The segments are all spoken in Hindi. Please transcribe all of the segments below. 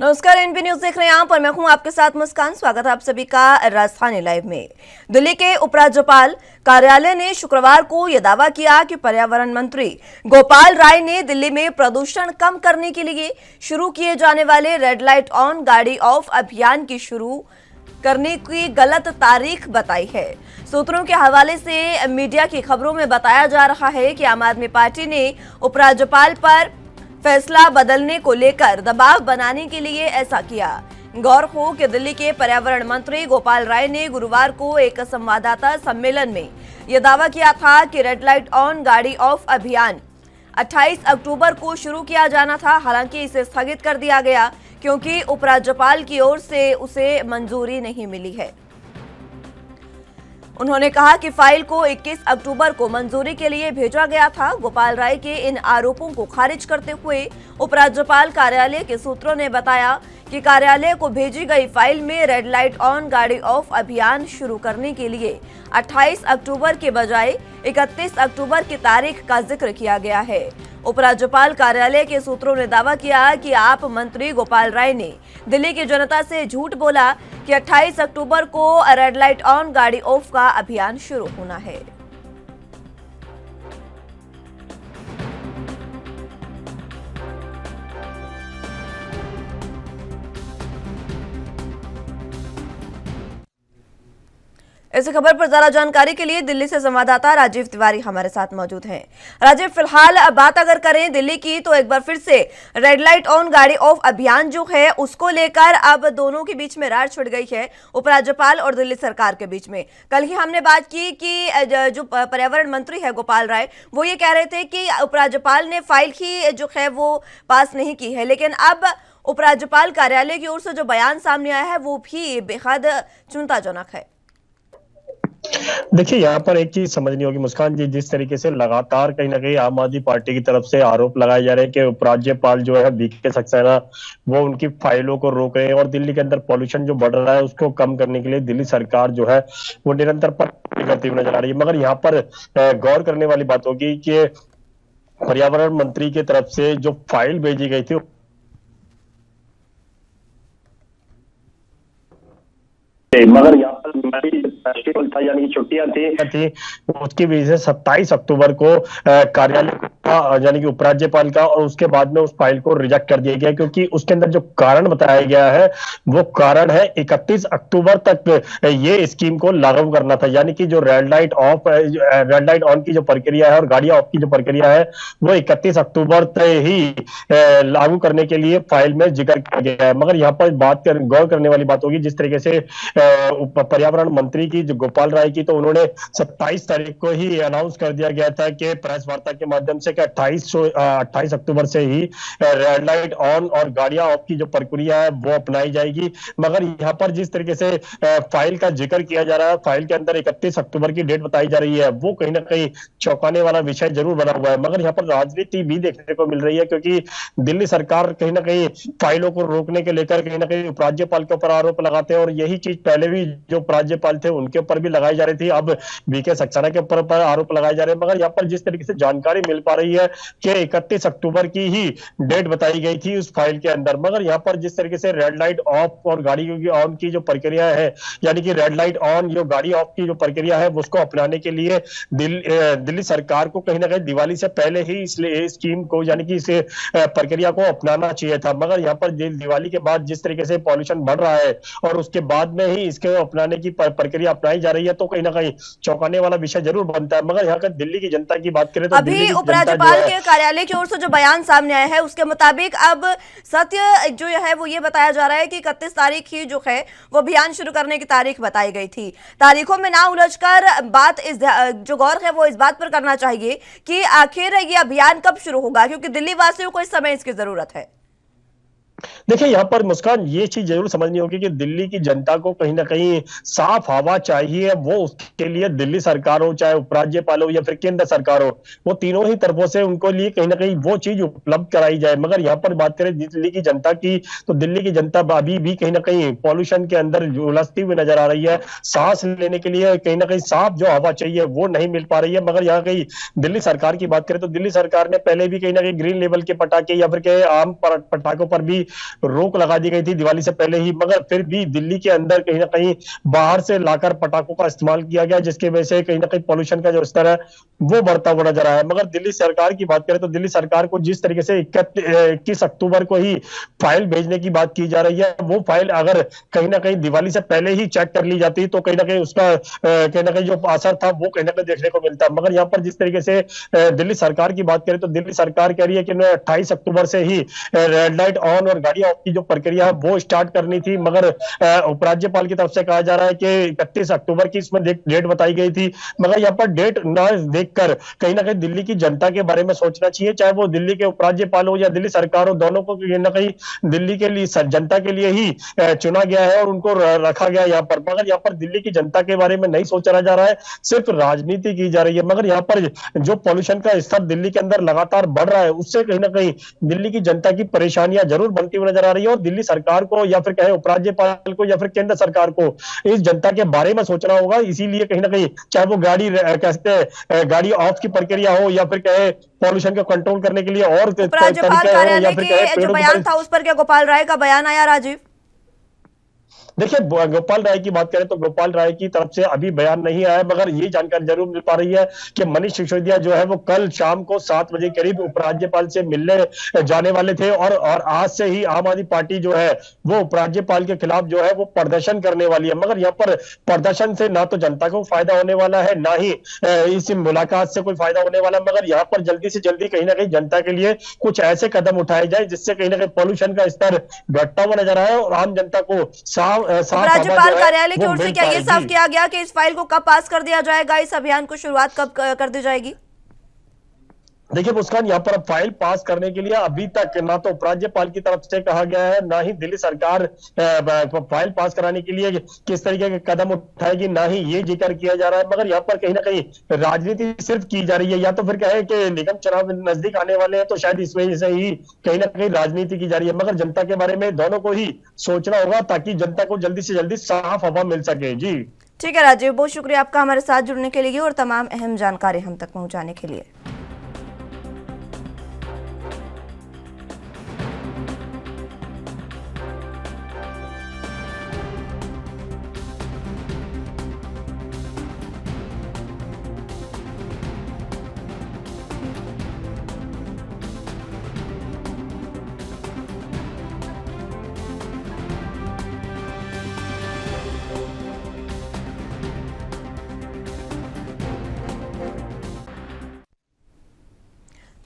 नमस्कार, एनपी न्यूज देख रहे हैं आप और मैं हूं आपके साथ मुस्कान। स्वागत है आप सभी का राजधानी लाइव में। दिल्ली के उपराज्यपाल कार्यालय ने शुक्रवार को यह दावा किया कि पर्यावरण मंत्री गोपाल राय ने दिल्ली में प्रदूषण कम करने के लिए शुरू किए जाने वाले रेड लाइट ऑन गाड़ी ऑफ अभियान की शुरू करने की गलत तारीख बताई है। सूत्रों के हवाले से मीडिया की खबरों में बताया जा रहा है कि आम आदमी पार्टी ने उपराज्यपाल पर फैसला बदलने को लेकर दबाव बनाने के लिए ऐसा किया। गौर हो कि दिल्ली के पर्यावरण मंत्री गोपाल राय ने गुरुवार को एक संवाददाता सम्मेलन में यह दावा किया था कि रेड लाइट ऑन गाड़ी ऑफ अभियान 28 अक्टूबर को शुरू किया जाना था। हालांकि इसे स्थगित कर दिया गया क्योंकि उपराज्यपाल की ओर से उसे मंजूरी नहीं मिली है। उन्होंने कहा कि फाइल को 21 अक्टूबर को मंजूरी के लिए भेजा गया था। गोपाल राय के इन आरोपों को खारिज करते हुए उपराज्यपाल कार्यालय के सूत्रों ने बताया कि कार्यालय को भेजी गई फाइल में रेड लाइट ऑन गाड़ी ऑफ अभियान शुरू करने के लिए 28 अक्टूबर के बजाय 31 अक्टूबर की तारीख का जिक्र किया गया है। उपराज्यपाल कार्यालय के सूत्रों ने दावा किया कि आप मंत्री गोपाल राय ने दिल्ली की जनता से झूठ बोला कि 28 अक्टूबर को रेड लाइट ऑन गाड़ी ऑफ का अभियान शुरू होना है। इस खबर पर ज्यादा जानकारी के लिए दिल्ली से संवाददाता राजीव तिवारी हमारे साथ मौजूद हैं। राजीव, फिलहाल बात अगर करें दिल्ली की तो एक बार फिर से रेड लाइट ऑन गाड़ी ऑफ अभियान जो है उसको लेकर अब दोनों के बीच में रार छिड़ गई है, उपराज्यपाल और दिल्ली सरकार के बीच में। कल ही हमने बात की कि जो पर्यावरण मंत्री है गोपाल राय, वो ये कह रहे थे कि उपराज्यपाल ने फाइल ही जो है वो पास नहीं की है, लेकिन अब उपराज्यपाल कार्यालय की ओर से जो बयान सामने आया है वो भी बेहद चिंताजनक है। देखिए, यहाँ पर एक चीज समझनी होगी मुस्कान जी, जिस तरीके से लगातार कहीं ना कहीं आम आदमी पार्टी की तरफ से आरोप लगाए जा रहे हैं कि उपराज्यपाल जो है बीके सक्सेना वो उनकी फाइलों को रोक रहे हैं और दिल्ली के अंदर पॉल्यूशन जो बढ़ रहा है उसको कम करने के लिए दिल्ली सरकार जो है वो निरंतर करती हुई नजर आ रही है। मगर यहाँ पर गौर करने वाली बात होगी कि पर्यावरण मंत्री की तरफ से जो फाइल भेजी गई थी मगर यहाँ पर फेस्टिवल था यानी कि छुट्टियां थी उसकी वजह से 27 अक्टूबर को कार्यालय का यानी कि उपराज्यपाल का और उसके बाद में उस फाइल को रिजेक्ट कर दिया गया, क्योंकि उसके अंदर जो कारण बताया गया है वो कारण है 31 अक्टूबर तक ये स्कीम को लागू करना था। यानी कि जो रेड लाइट ऑन की जो प्रक्रिया है और गाड़ी ऑफ की जो प्रक्रिया है वो 31 अक्टूबर तक ही लागू करने के लिए फाइल में जिक्र किया गया है। मगर यहाँ पर गौर करने वाली बात होगी, जिस तरीके से पर्यावरण मंत्री की जो गोपाल राय की, तो उन्होंने 27 तारीख को ही अनाउंस कर दिया गया था कि प्रेस वार्ता के माध्यम से कि 28 अक्टूबर से ही रेड लाइट ऑन और गाड़ियां ऑफ की जो प्रक्रिया है वो अपनाई जाएगी। मगर यहाँ पर जिस तरीके से फाइल का जिक्र किया जा रहा है, फाइल के अंदर 31 अक्टूबर की डेट बताई जा रही है, वो कहीं ना कहीं चौंकाने वाला विषय जरूर बना हुआ है। मगर यहाँ पर राजनीति भी देखने को मिल रही है, क्योंकि दिल्ली सरकार कहीं ना कहीं फाइलों को रोकने के लेकर कहीं ना कहीं उपराज्यपाल के ऊपर आरोप लगाते हैं और यही चीज पहले भी जो राज्यपाल थे उनके ऊपर भी लगाई जा रही थी। अब बीके सक्सेना के ऊपर आरोप लगाए जा रहे हैं। मगर यहाँ पर जिस तरीके से जानकारी मिल पा रही है कि 31 अक्टूबर की ही डेट बताई गई थी उस फाइल के अंदर। मगर यहाँ पर जिस तरीके से रेड लाइट ऑफ और गाड़ी ऑन की जो प्रक्रिया है, यानी कि रेड लाइट ऑन जो गाड़ी ऑफ की जो प्रक्रिया है उसको अपनाने के लिए दिल्ली सरकार को कहीं ना कहीं दिवाली से पहले ही इस स्कीम को यानी कि इस प्रक्रिया को अपनाना चाहिए था। मगर यहाँ पर दिवाली के बाद जिस तरीके से पॉल्यूशन बढ़ रहा है और उसके बाद में ही इसके अपनाने की प्रक्रिया अपनाई जा रही है, तो कहीं ना कहीं चौंकाने वाला विषय जरूर बनता है। मगर यहाँ का दिल्ली की जनता की बात करें तो अभी उपराज्यपाल के कार्यालय की ओर से जो बयान सामने आया है उसके मुताबिक अब सत्य जो है वो ये बताया जा रहा है कि 31 तारीख ही जो है वो अभियान शुरू करने की तारीख बताई गई थी। तारीखों में ना उलझकर बात इस जो गौर है वो इस बात पर करना चाहिए कि आखिर ये अभियान कब शुरू होगा, क्योंकि दिल्ली वासियों को इस समय इसकी जरूरत है। देखिए, यहाँ पर मुस्कान ये चीज जरूर समझनी होगी कि दिल्ली की जनता को कहीं ना कहीं साफ हवा चाहिए। वो उसके लिए दिल्ली सरकार हो, चाहे उपराज्यपाल हो या फिर केंद्र सरकार हो, वो तीनों ही तरफों से उनको लिए कहीं ना कहीं वो चीज उपलब्ध कराई जाए। मगर यहाँ पर बात करें दिल्ली की जनता की, तो दिल्ली की जनता अभी भी कहीं ना कहीं पॉल्यूशन के अंदर उलझती हुई नजर आ रही है। सांस लेने के लिए कहीं ना कहीं साफ जो हवा चाहिए वो नहीं मिल पा रही है। मगर यहाँ कहीं दिल्ली सरकार की बात करें तो दिल्ली सरकार ने पहले भी कहीं ना कहीं ग्रीन लेवल के पटाखे या फिर के आम पटाखों पर भी रोक लगा दी गई थी दिवाली से पहले ही, मगर फिर भी दिल्ली के अंदर कहीं ना कहीं बाहर से लाकर पटाखों का इस्तेमाल किया गया, जिसकी वजह से कहीं ना कहीं पॉल्यूशन का जो स्तर है वो बढ़ता हुआ नजर आया। मगर दिल्ली सरकार की बात करें तो दिल्ली सरकार को जिस तरीके से 21 अक्टूबर को ही फाइल भेजने की बात की जा रही है, वो फाइल अगर कहीं ना कहीं दिवाली से पहले ही चेक कर ली जाती तो कहीं ना कहीं उसका कहीं ना कहीं जो असर था वो कहीं ना कहीं देखने को मिलता। मगर यहाँ पर जिस तरीके से दिल्ली सरकार की बात करें तो दिल्ली सरकार कह रही है कि 28 अक्टूबर से ही रेड लाइट ऑन और गाड़ी ऑफ की जो प्रक्रिया है वो स्टार्ट करनी थी, मगर उपराज्यपाल की तरफ से कहा जा रहा है कि 31 अक्टूबर की इसमें डेट बताई गई थी। मगर यहाँ पर डेट न देखकर कहीं ना कहीं दिल्ली की जनता के बारे में सोचना चाहिए, चाहे वो दिल्ली के उपराज्यपाल हो या दिल्ली सरकार हो, दोनों को कहीं ना कहीं दिल्ली के लिए जनता के लिए ही चुना गया है और उनको रखा गया यहाँ पर। मगर यहाँ पर दिल्ली की जनता के बारे में नहीं सोचा जा रहा है, सिर्फ राजनीति की जा रही है। मगर यहाँ पर जो पॉल्यूशन का स्तर दिल्ली के अंदर लगातार बढ़ रहा है, उससे कहीं ना कहीं दिल्ली की जनता की परेशानियां जरूर बनती हुई नजर आ रही है और दिल्ली सरकार को या फिर कहे उपराज्यपाल को या फिर केंद्र सरकार को इस जनता के बारे में सोचना होगा। इसीलिए कहीं ना कहीं चाहे वो गाड़ी ऑफ की प्रक्रिया हो या फिर कहे पॉल्यूशन को कंट्रोल करने के लिए और उपराज्यपाल कार्यालय के जो बयान था उस पर क्या गोपाल राय का बयान आया राजीव? देखिए, गोपाल राय की बात करें तो गोपाल राय की तरफ से अभी बयान नहीं आया, मगर ये जानकारी जरूर मिल पा रही है कि मनीष सिसोदिया जो है वो कल शाम को 7 बजे करीब उपराज्यपाल से मिलने जाने वाले थे और आज से ही आम आदमी पार्टी जो है वो उपराज्यपाल के खिलाफ जो है वो प्रदर्शन करने वाली है। मगर यहाँ पर प्रदर्शन से ना तो जनता को फायदा होने वाला है, ना ही इस मुलाकात से कोई फायदा होने वाला है, मगर यहाँ पर जल्दी से जल्दी कहीं ना कहीं जनता के लिए कुछ ऐसे कदम उठाए जाए जिससे कहीं ना कहीं पॉल्यूशन का स्तर घटता हुआ नजर आए और आम जनता को उपराज्यपाल कार्यालय की ओर से क्या ये साफ किया गया कि इस फाइल को कब पास कर दिया जाएगा, इस अभियान को शुरुआत कब कर दी जाएगी? देखिए मुस्कान, यहाँ पर फाइल पास करने के लिए अभी तक ना तो उपराज्यपाल की तरफ से कहा गया है, ना ही दिल्ली सरकार फाइल पास कराने के लिए किस तरीके के कदम उठाएगी, ना ही ये जिक्र किया जा रहा है। मगर यहाँ पर कहीं ना कहीं राजनीति सिर्फ की जा रही है, या तो फिर कहे कि निगम चुनाव नजदीक आने वाले हैं तो शायद इस वजह से ही कहीं ना कहीं राजनीति की जा रही है। मगर जनता के बारे में दोनों को ही सोचना होगा ताकि जनता को जल्दी से जल्दी साफ हवा मिल सके। जी ठीक है राजीव, बहुत शुक्रिया आपका हमारे साथ जुड़ने के लिए और तमाम अहम जानकारी हम तक पहुंचाने के लिए।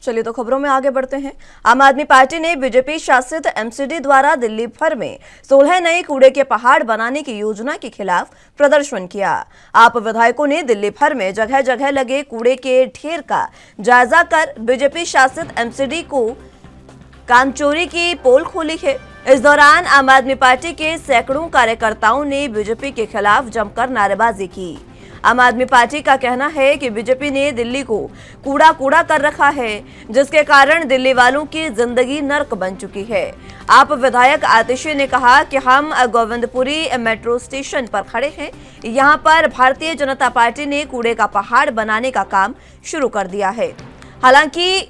चलिए तो खबरों में आगे बढ़ते हैं। आम आदमी पार्टी ने बीजेपी शासित एमसीडी द्वारा दिल्ली भर में 16 नए कूड़े के पहाड़ बनाने की योजना के खिलाफ प्रदर्शन किया। आप विधायकों ने दिल्ली भर में जगह जगह लगे कूड़े के ढेर का जायजा कर बीजेपी शासित एमसीडी को कामचोरी की पोल खोली है। इस दौरान आम आदमी पार्टी के सैकड़ों कार्यकर्ताओं ने बीजेपी के खिलाफ जमकर नारेबाजी की। आम आदमी पार्टी का कहना है कि बीजेपी ने दिल्ली को कूड़ा कूड़ा कर रखा है, जिसके कारण दिल्ली वालों की जिंदगी नर्क बन चुकी है। आप विधायक आतिशी ने कहा कि हम गोविंदपुरी मेट्रो स्टेशन पर खड़े हैं, यहां पर भारतीय जनता पार्टी ने कूड़े का पहाड़ बनाने का काम शुरू कर दिया है। हालांकि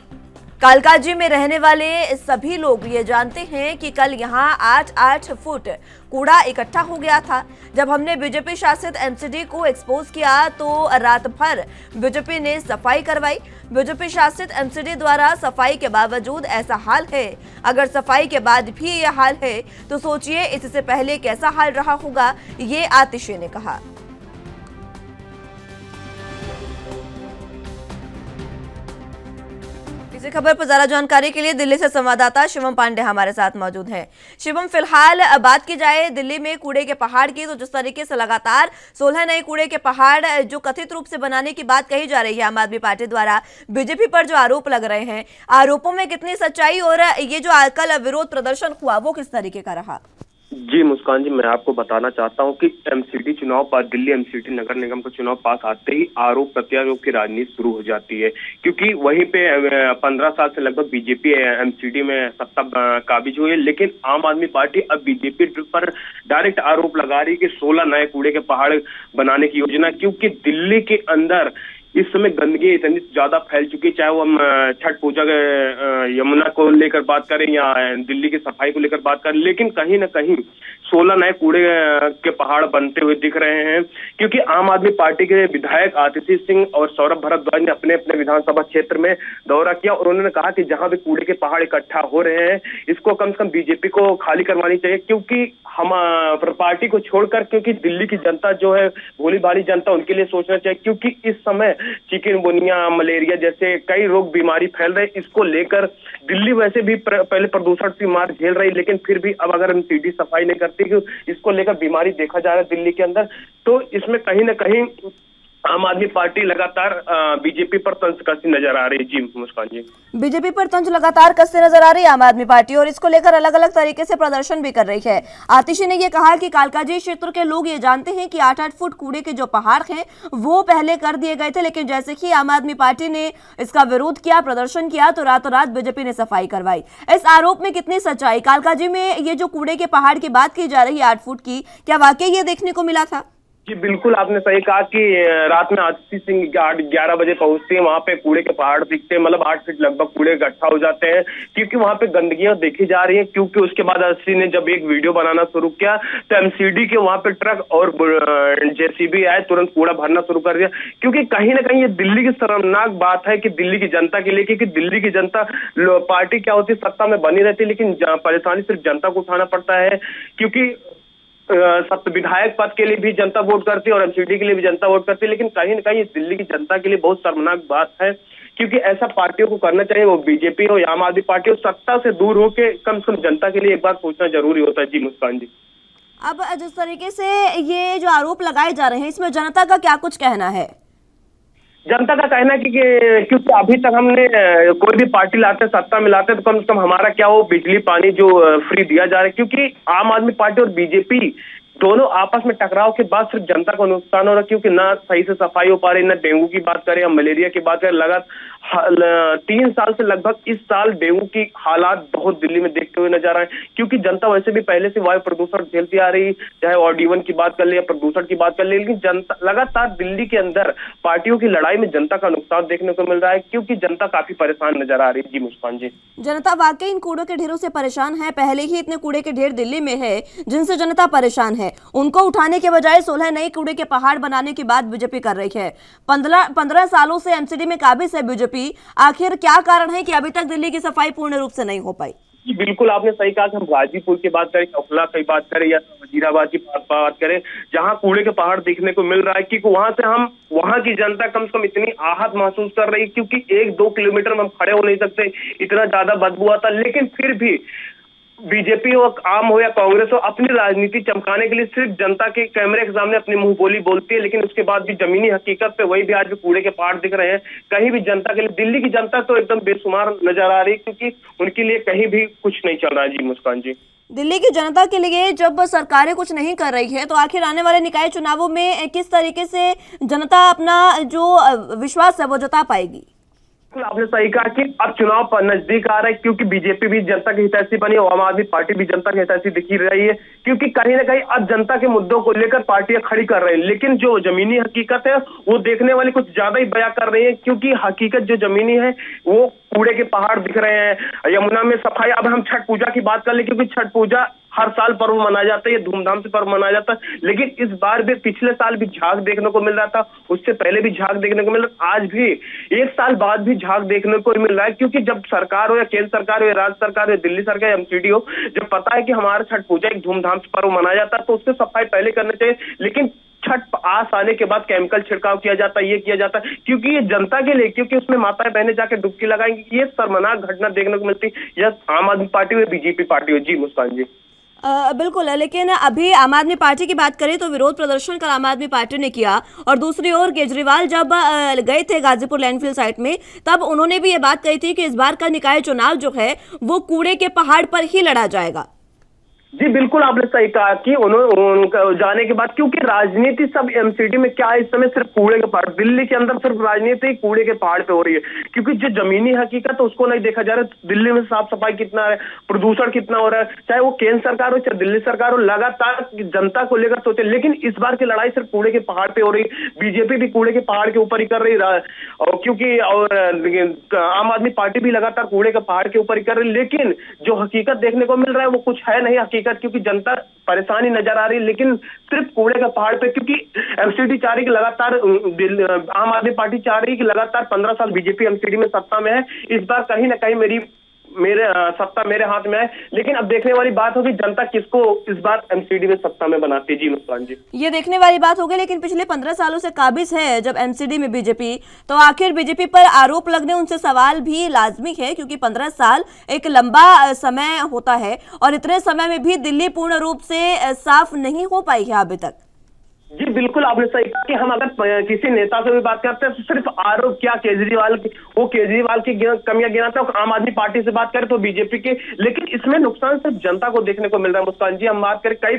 कालकाजी में रहने वाले सभी लोग ये जानते हैं कि कल यहां 8-8 फुट कूड़ा इकट्ठा हो गया था। जब हमने बीजेपी शासित एमसीडी को एक्सपोज किया तो रात भर बीजेपी ने सफाई करवाई। बीजेपी शासित एमसीडी द्वारा सफाई के बावजूद ऐसा हाल है। अगर सफाई के बाद भी ये हाल है तो सोचिए इससे पहले कैसा हाल रहा होगा, ये आतिशी ने कहा। इसी खबर पर ज्यादा जानकारी के लिए दिल्ली से संवाददाता शिवम पांडे हमारे साथ मौजूद हैं। शिवम, फिलहाल बात की जाए दिल्ली में कूड़े के पहाड़ की, तो जिस तरीके से लगातार 16 नए कूड़े के पहाड़ जो कथित रूप से बनाने की बात कही जा रही है आम आदमी पार्टी द्वारा, बीजेपी पर जो आरोप लग रहे हैं, आरोपों में कितनी सच्चाई और ये जो कल विरोध प्रदर्शन हुआ वो किस तरीके का रहा? जी मुस्कान जी, मैं आपको बताना चाहता हूं कि एमसीडी चुनाव पास, दिल्ली एमसीडी नगर निगम का चुनाव पास आते ही आरोप प्रत्यारोप की राजनीति शुरू हो जाती है, क्योंकि वहीं पे 15 साल से लगभग बीजेपी एमसीडी में सत्ता काबिज हुई है। लेकिन आम आदमी पार्टी अब बीजेपी पर डायरेक्ट आरोप लगा रही है कि 16 नए कूड़े के पहाड़ बनाने की योजना, क्योंकि दिल्ली के अंदर इस समय गंदगी इतनी ज्यादा फैल चुकी है, चाहे वो हम छठ पूजा के यमुना को लेकर बात करें या दिल्ली की सफाई को लेकर बात करें, लेकिन कहीं ना कहीं 16 नए कूड़े के पहाड़ बनते हुए दिख रहे हैं। क्योंकि आम आदमी पार्टी के विधायक आतिशी सिंह और सौरभ भारद्वाज ने अपने अपने विधानसभा क्षेत्र में दौरा किया और उन्होंने कहा कि जहां भी कूड़े के पहाड़ इकट्ठा हो रहे हैं, इसको कम से कम बीजेपी को खाली करवानी चाहिए। क्योंकि हम पार्टी को छोड़कर, क्योंकि दिल्ली की जनता जो है, भोली भाली जनता, उनके लिए सोचना चाहिए। क्योंकि इस समय चिकनगुनिया, मलेरिया जैसे कई रोग बीमारी फैल रहे, इसको लेकर दिल्ली वैसे भी पहले प्रदूषण की मार झेल रही, लेकिन फिर भी अब अगर हम सीधी सफाई नहीं करती, इसको लेकर बीमारी देखा जा रहा है दिल्ली के अंदर, तो इसमें कहीं ना कहीं आम आदमी पार्टी लगातार बीजेपी पर तंज कसती नजर आ रही है। जी मुस्कान जी, बीजेपी पर तंज लगातार कसते नजर आ रही है आम आदमी पार्टी, और इसको लेकर अलग अलग तरीके से प्रदर्शन भी कर रही है। आतिशी ने यह कहा कि कालकाजी क्षेत्र के लोग ये जानते हैं कि 8-8 फुट कूड़े के जो पहाड़ हैं वो पहले कर दिए गए थे, लेकिन जैसे ही आम आदमी पार्टी ने इसका विरोध किया, प्रदर्शन किया, तो रातों रात बीजेपी ने सफाई करवाई। इस आरोप में कितनी सच्चाई? कालकाजी में ये जो कूड़े के पहाड़ की बात की जा रही है 8 फुट की, क्या वाकई ये देखने को मिला था? जी बिल्कुल, आपने सही कहा कि रात में आतिशी सिंह 11 बजे पहुंचते हैं, वहां पे कूड़े के पहाड़ दिखते हैं, मतलब 8 फीट लगभग कूड़े इकट्ठा हो जाते हैं, क्योंकि वहां पे गंदगियां देखी जा रही है। क्योंकि उसके बाद आतिशी ने जब एक वीडियो बनाना शुरू किया तो एमसीडी के वहां पे ट्रक और जेसीबी आए, तुरंत कूड़ा भरना शुरू कर दिया। क्योंकि कहीं ना कहीं ये दिल्ली की शर्मनाक बात है कि दिल्ली की जनता के लिए, क्योंकि दिल्ली की जनता, पार्टी क्या होती है, सत्ता में बनी रहती है, लेकिन परेशानी सिर्फ जनता को उठाना पड़ता है। क्योंकि विधायक पद के लिए भी जनता वोट करती है और एमसीडी के लिए भी जनता वोट करती है, लेकिन कहीं ना कहीं दिल्ली की जनता के लिए बहुत शर्मनाक बात है। क्योंकि ऐसा पार्टियों को करना चाहिए, वो बीजेपी हो या आम आदमी पार्टी हो, सत्ता से दूर होकर कम से कम जनता के लिए एक बार सोचना जरूरी होता है। जी मुस्कान जी, अब जिस तरीके से ये जो आरोप लगाए जा रहे हैं, इसमें जनता का क्या कुछ कहना है? जनता का कहना है कि क्योंकि अभी तक हमने कोई भी पार्टी लाते, सत्ता में लाते, तो कम से कम हमारा क्या हो, बिजली पानी जो फ्री दिया जा रहा है। क्योंकि आम आदमी पार्टी और बीजेपी दोनों आपस में टकराव के बाद सिर्फ जनता को नुकसान हो रहा है। क्योंकि ना सही से सफाई हो पा रही, ना डेंगू की बात करें या मलेरिया की बात करें, लगातार 3 साल से लगभग इस साल डेंगू की हालात बहुत दिल्ली में देखते हुए नजर आए। क्योंकि जनता वैसे भी पहले से वायु प्रदूषण झेलती आ रही, चाहे ऑडी1 की बात कर ले या प्रदूषण की बात कर ले, लेकिन जनता लगातार दिल्ली के अंदर पार्टियों की लड़ाई में जनता का नुकसान देखने को मिल रहा है। क्योंकि जनता काफी परेशान नजर आ रही है। जी मुस्कान जी, जनता वाकई इन कूड़ों के ढेरों से परेशान है। पहले ही इतने कूड़े के ढेर दिल्ली में है जिनसे जनता परेशान है, उनको उठाने के बजाय 16 नए कूड़े के पहाड़ बनाने की बात बीजेपी कर रही है। 15 सालों से एमसीडी में काबिज है बीजेपी। आखिर क्या कारण है कि अभी तक दिल्ली की सफाई पूर्ण रूप से नहीं हो पाई? जी बिल्कुल, आपने सही कहा कि हम गाजीपुर की बात करें, ओखला की बात करें या वजीराबाद की बात करें, जहां कूड़े के पहाड़ देखने को मिल रहा है, क्योंकि वहां की जनता कम से कम इतनी आहत महसूस कर रही है। क्योंकि 1-2 किलोमीटर में हम खड़े हो नहीं सकते, इतना ज्यादा बदबू आता। लेकिन फिर भी बीजेपी हो, आम हो या कांग्रेस हो, अपनी राजनीति चमकाने के लिए सिर्फ जनता के कैमरे के सामने अपनी मुंह बोली बोलती है, लेकिन उसके बाद भी जमीनी हकीकत पे वही भी आज भी कूड़े के पहाड़ दिख रहे हैं। कहीं भी जनता के लिए, दिल्ली की जनता तो एकदम बेशुमार नजर आ रही है, क्योंकि उनके लिए कहीं भी कुछ नहीं चल रहा है। जी मुस्कान जी, दिल्ली की जनता के लिए जब सरकारें कुछ नहीं कर रही है, तो आखिर आने वाले निकाय चुनावों में किस तरीके से जनता अपना जो विश्वास है वो जता पाएगी? आपने सही कहा कि अब चुनाव पर नजदीक आ रहा है, क्योंकि बीजेपी भी जनता की हितैषी बनी और आम आदमी पार्टी भी जनता की हितैषी दिखी रही है। क्योंकि कहीं ना कहीं अब जनता के मुद्दों को लेकर पार्टियां खड़ी कर रही है, लेकिन जो जमीनी हकीकत है वो देखने वाली कुछ ज्यादा ही बयां कर रही है। क्योंकि हकीकत जो जमीनी है वो कूड़े के पहाड़ दिख रहे हैं, यमुना में सफाई। अब हम छठ पूजा की बात कर ले, क्योंकि छठ पूजा हर साल पर्व मनाया जाता है, ये धूमधाम से पर्व मनाया जाता है, लेकिन इस बार भी, पिछले साल भी झाग देखने को मिल रहा था, उससे पहले भी झाग देखने को मिल रहा, आज भी 1 साल बाद भी झाग देखने को मिल रहा है। क्योंकि जब सरकार हो या केंद्र सरकार हो या राज्य सरकार हो या दिल्ली सरकार या एमसीडी हो, जब पता है कि हमारा छठ पूजा एक धूमधाम से पर्व मनाया जाता है, तो उससे सफाई पहले करनी चाहिए। लेकिन छठ आस आने के बाद केमिकल छिड़काव किया जाता है, ये किया जाता है, क्योंकि ये जनता के लिए, क्योंकि उसमें माताएं बहनें जाके डुबकी लगाएंगी। ये शर्मनाक घटना देखने को मिलती है, या आम आदमी पार्टी हो, बीजेपी पार्टी हो। जी मुस्कान जी, बिल्कुल, लेकिन अभी आम आदमी पार्टी की बात करें तो विरोध प्रदर्शन कल आम आदमी पार्टी ने किया, और दूसरी ओर केजरीवाल जब गए थे गाजीपुर लैंडफिल साइट में, तब उन्होंने भी ये बात कही थी कि इस बार का निकाय चुनाव जो है वो कूड़े के पहाड़ पर ही लड़ा जाएगा। जी बिल्कुल, आपने सही कहा कि उनका जाने के बाद, क्योंकि राजनीति सब एमसीडी में क्या है इस समय, सिर्फ कूड़े के पहाड़, दिल्ली के अंदर सिर्फ राजनीति कूड़े के पहाड़ पे हो रही है। क्योंकि जो जमीनी हकीकत है उसको नहीं देखा जा रहा। दिल्ली में साफ सफाई कितना है, प्रदूषण कितना हो रहा है, चाहे वो केंद्र सरकार हो चाहे दिल्ली सरकार हो, लगातार जनता को लेकर सोचे। लेकिन इस बार की लड़ाई सिर्फ कूड़े के पहाड़ पे हो रही। बीजेपी भी कूड़े के पहाड़ के ऊपर ही कर रही है, और क्योंकि आम आदमी पार्टी भी लगातार कूड़े के पहाड़ के ऊपर ही कर रही। लेकिन जो हकीकत देखने को मिल रहा है वो कुछ है नहीं हकीकत, क्योंकि जनता परेशानी नजर आ रही है, लेकिन सिर्फ कूड़े का पहाड़ पे। क्योंकि एमसीडी चाह रही कि लगातार आम आदमी पार्टी चाह रही कि लगातार 15 साल बीजेपी एमसीडी में सत्ता में है, इस बार कहीं ना कहीं सत्ता मेरे हाथ में है। लेकिन अब देखने वाली बात होगी जनता किसको इस बार एमसीडी में सत्ता में बनाती है। जी मुस्कान जी, ये देखने वाली बात होगी। लेकिन पिछले 15 सालों से काबिज है जब एमसीडी में बीजेपी, तो आखिर बीजेपी पर आरोप लगने उनसे सवाल भी लाजमी है, क्योंकि 15 साल एक लंबा समय होता है और इतने समय में भी दिल्ली पूर्ण रूप से साफ नहीं हो पाई है अभी तक। जी बिल्कुल, आपने सही कहा कि हम अगर किसी नेता से भी बात करते हैं तो सिर्फ आरोप क्या केजरीवाल की कमियां गिनाते हैं, आम आदमी पार्टी से बात करें तो बीजेपी की। लेकिन इसमें नुकसान सिर्फ जनता को देखने को मिल रहा है। मुस्कान जी, हम बात करें कई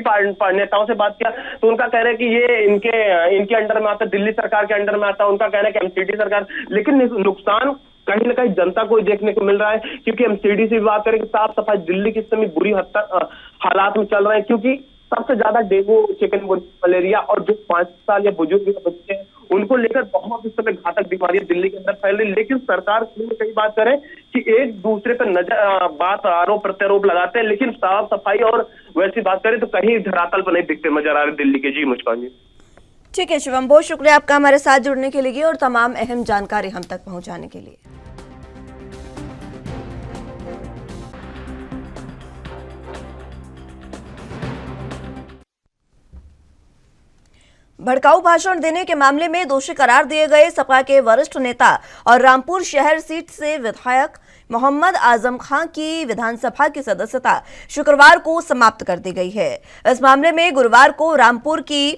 नेताओं से बात किया तो उनका कह रहा है कि ये इनके अंडर में आता है, दिल्ली सरकार के अंडर में आता है। उनका कहना है कि एमसीडी सरकार, लेकिन नुकसान कहीं ना कहीं जनता को देखने को मिल रहा है। क्योंकि एमसीडी से भी बात करें कि साफ सफाई दिल्ली के समय बुरी हालात में चल रहे हैं, क्योंकि सबसे ज्यादा डेंगू, चिकनगुनिया, मलेरिया और जो 5 साल या बुजुर्ग बच्चे हैं उनको लेकर बहुत इस समय घातक बीमारियां दिल्ली के अंदर फैल रही। लेकिन सरकार कई बात करे कि एक दूसरे पर आरोप प्रत्यारोप लगाते हैं, लेकिन साफ सफाई और वैसी बात करें तो कहीं धरातल पर नहीं दिखते नजर आ रहे दिल्ली के। जी मुस्कान जी, ठीक है शिवम, बहुत शुक्रिया आपका हमारे साथ जुड़ने के लिए और तमाम अहम जानकारी हम तक पहुंचाने के लिए। भड़काऊ भाषण देने के मामले में दोषी करार दिए गए सपा के वरिष्ठ नेता और रामपुर शहर सीट से विधायक मोहम्मद आजम खान की विधानसभा की सदस्यता शुक्रवार को समाप्त कर दी गई है। इस मामले में गुरुवार को रामपुर की